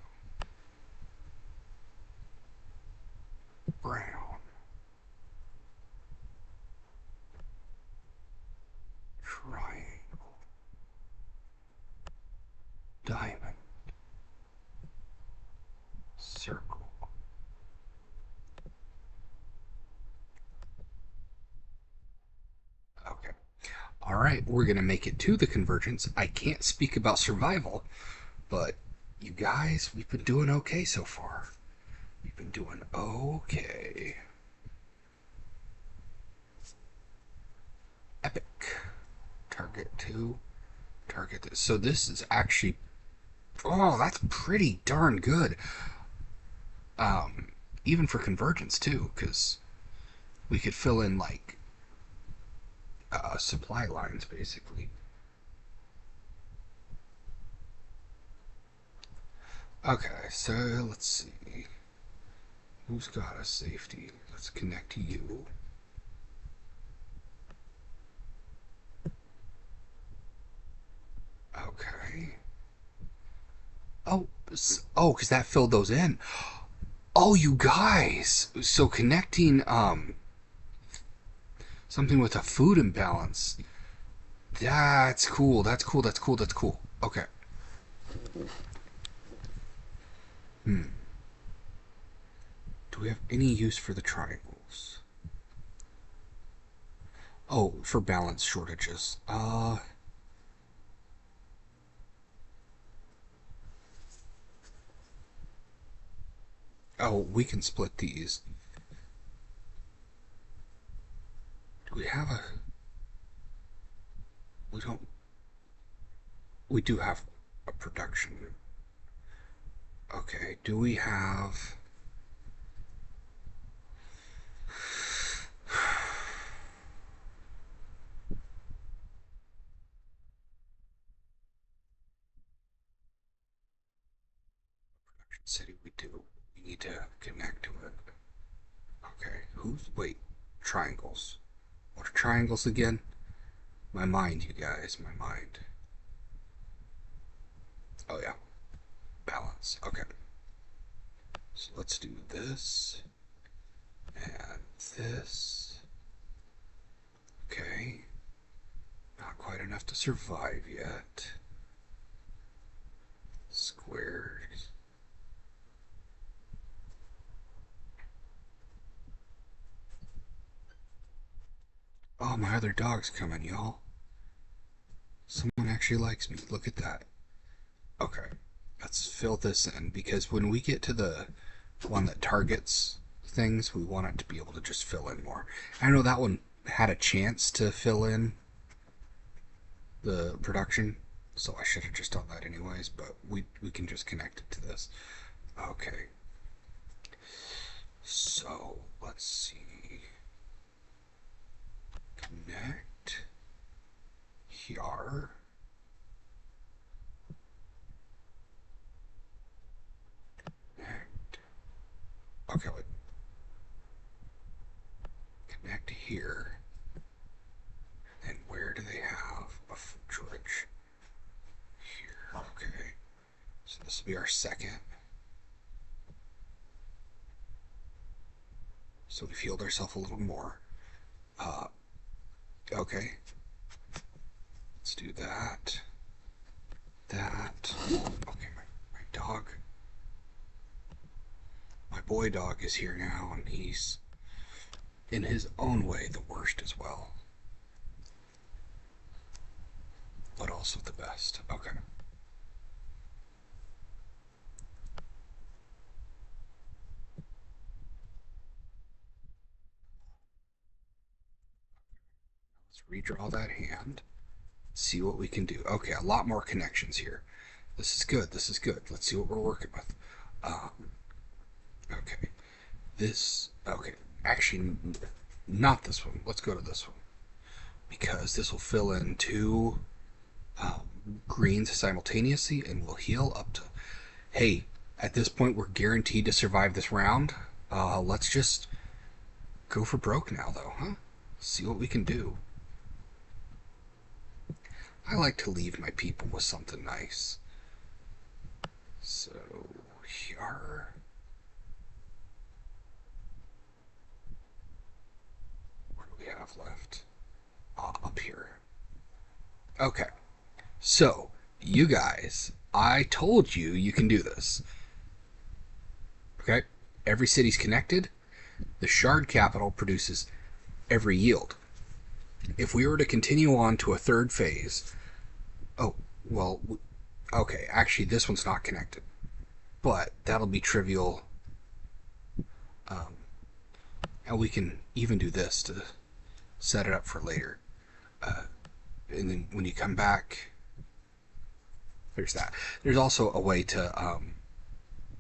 Brown. Triangle. Diamond. Circle. Okay. Alright, we're going to make it to the convergence. I can't speak about survival, but you guys, we've been doing okay so far. We've been doing okay. Epic. Target 2. Target this. So this is actually... Oh, that's pretty darn good. Even for convergence, too, because we could fill in, like, supply lines, basically. Okay, so let's see. Who's got a safety? Let's connect to you. Okay. Oh, because that filled those in. Oh, you guys! So connecting, something with a food imbalance That's cool. That's cool. That's cool. That's cool. Okay. Hmm. Do we have any use for the triangles? Oh, for balance shortages. Oh, we can split these. Do we have a... We don't... We do have a production. Okay, do we have... City we do. We need to connect to it. Okay, who's... Wait, triangles. What are triangles again? My mind, you guys, my mind. Oh yeah, balance. Okay. So let's do this and this. Okay. Not quite enough to survive yet. Squares. Oh, my other dog's coming, y'all. Someone actually likes me. Look at that. Okay. Let's fill this in because when we get to the one that targets things, we want it to be able to just fill in more. I know that one had a chance to fill in the production, so I should have just done that anyways, but we can just connect it to this. Okay. So, let's see. Connect here. Connect. Okay, wait. Connect here. And where do they have a food shortage? Here. Okay. So this will be our second. So we've healed ourselves a little more. Okay. Let's do that. That. Okay, my dog. My boy dog is here now, and he's, in his own way, the worst as well. But also the best. Okay. Let's redraw that hand. See what we can do. Okay, a lot more connections here. This is good. This is good. Let's see what we're working with. Okay. This. Okay. Actually, not this one. Let's go to this one. Because this will fill in two greens simultaneously and will heal up to... Hey, at this point, we're guaranteed to survive this round. Let's just go for broke now, though, huh? See what we can do. I like to leave my people with something nice. So, here. What do we have left? Up here. Okay. So, you guys, I told you you can do this. Okay? Every city's connected. The shard capital produces every yield. If we were to continue on to a third phase... Oh, well, okay, actually this one's not connected. But that'll be trivial. And we can even do this to set it up for later. And then when you come back, there's that. There's also a way to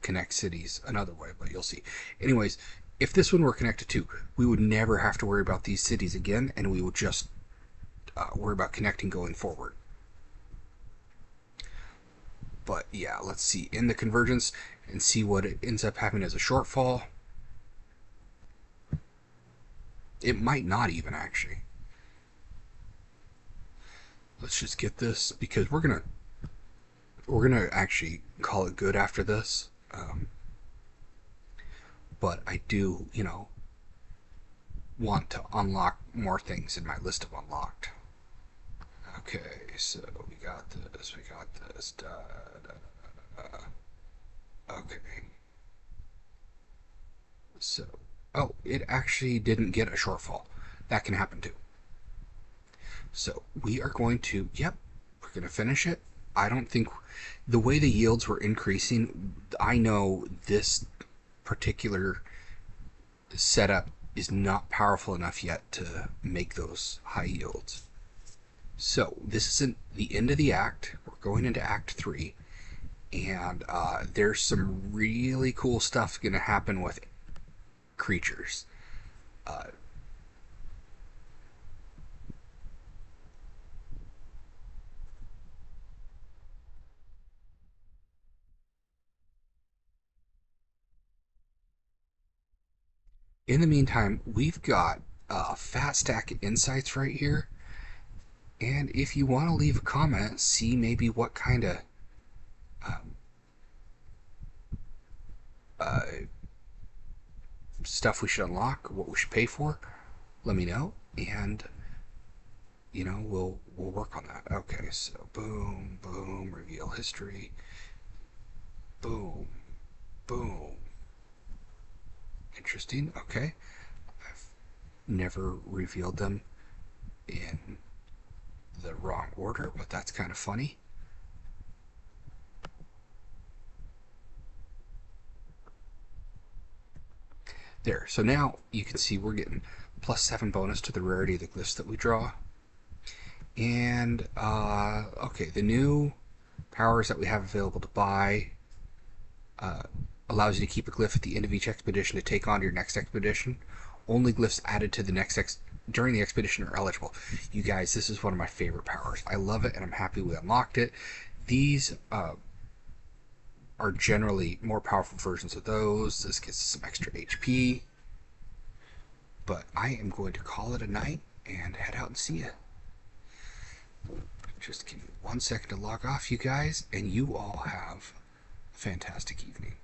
connect cities another way, but you'll see. Anyways, if this one were connected to, we would never have to worry about these cities again, and we would just worry about connecting going forward. But yeah, let's see in the convergence and see what it ends up having as a shortfall. It might not even actually. Let's just get this because we're gonna actually call it good after this. But I do, want to unlock more things in my list of unlocked. Okay, so we got this, we got this. Okay, so oh, it actually didn't get a shortfall. That can happen too. So we are going to, yep, we're going to finish it. I don't think the way the yields were increasing, I know this particular setup is not powerful enough yet to make those high yields. So this isn't the end of the act. We're going into Act 3, and there's some really cool stuff going to happen with creatures. Uh, in the meantime, we've got a fat stack of insights right here. And if you want to leave a comment, see maybe what kind of um, uh, stuff we should unlock, what we should pay for, let me know, and we'll work on that. Okay, so boom, boom, reveal history, boom, boom. Interesting. Okay, I've never revealed them in the wrong order, but that's kind of funny. There. So now you can see we're getting +7 bonus to the rarity of the glyphs that we draw. And okay, the new powers that we have available to buy uh, allows you to keep a glyph at the end of each expedition to take on your next expedition. Only glyphs added to the next during the expedition are eligible. You guys, this is one of my favorite powers. I love it, and I'm happy we unlocked it. These are generally more powerful versions of those. This gets some extra HP. But I am going to call it a night and head out and see you. Just give me 1 second to log off, you guys, and you all have a fantastic evening.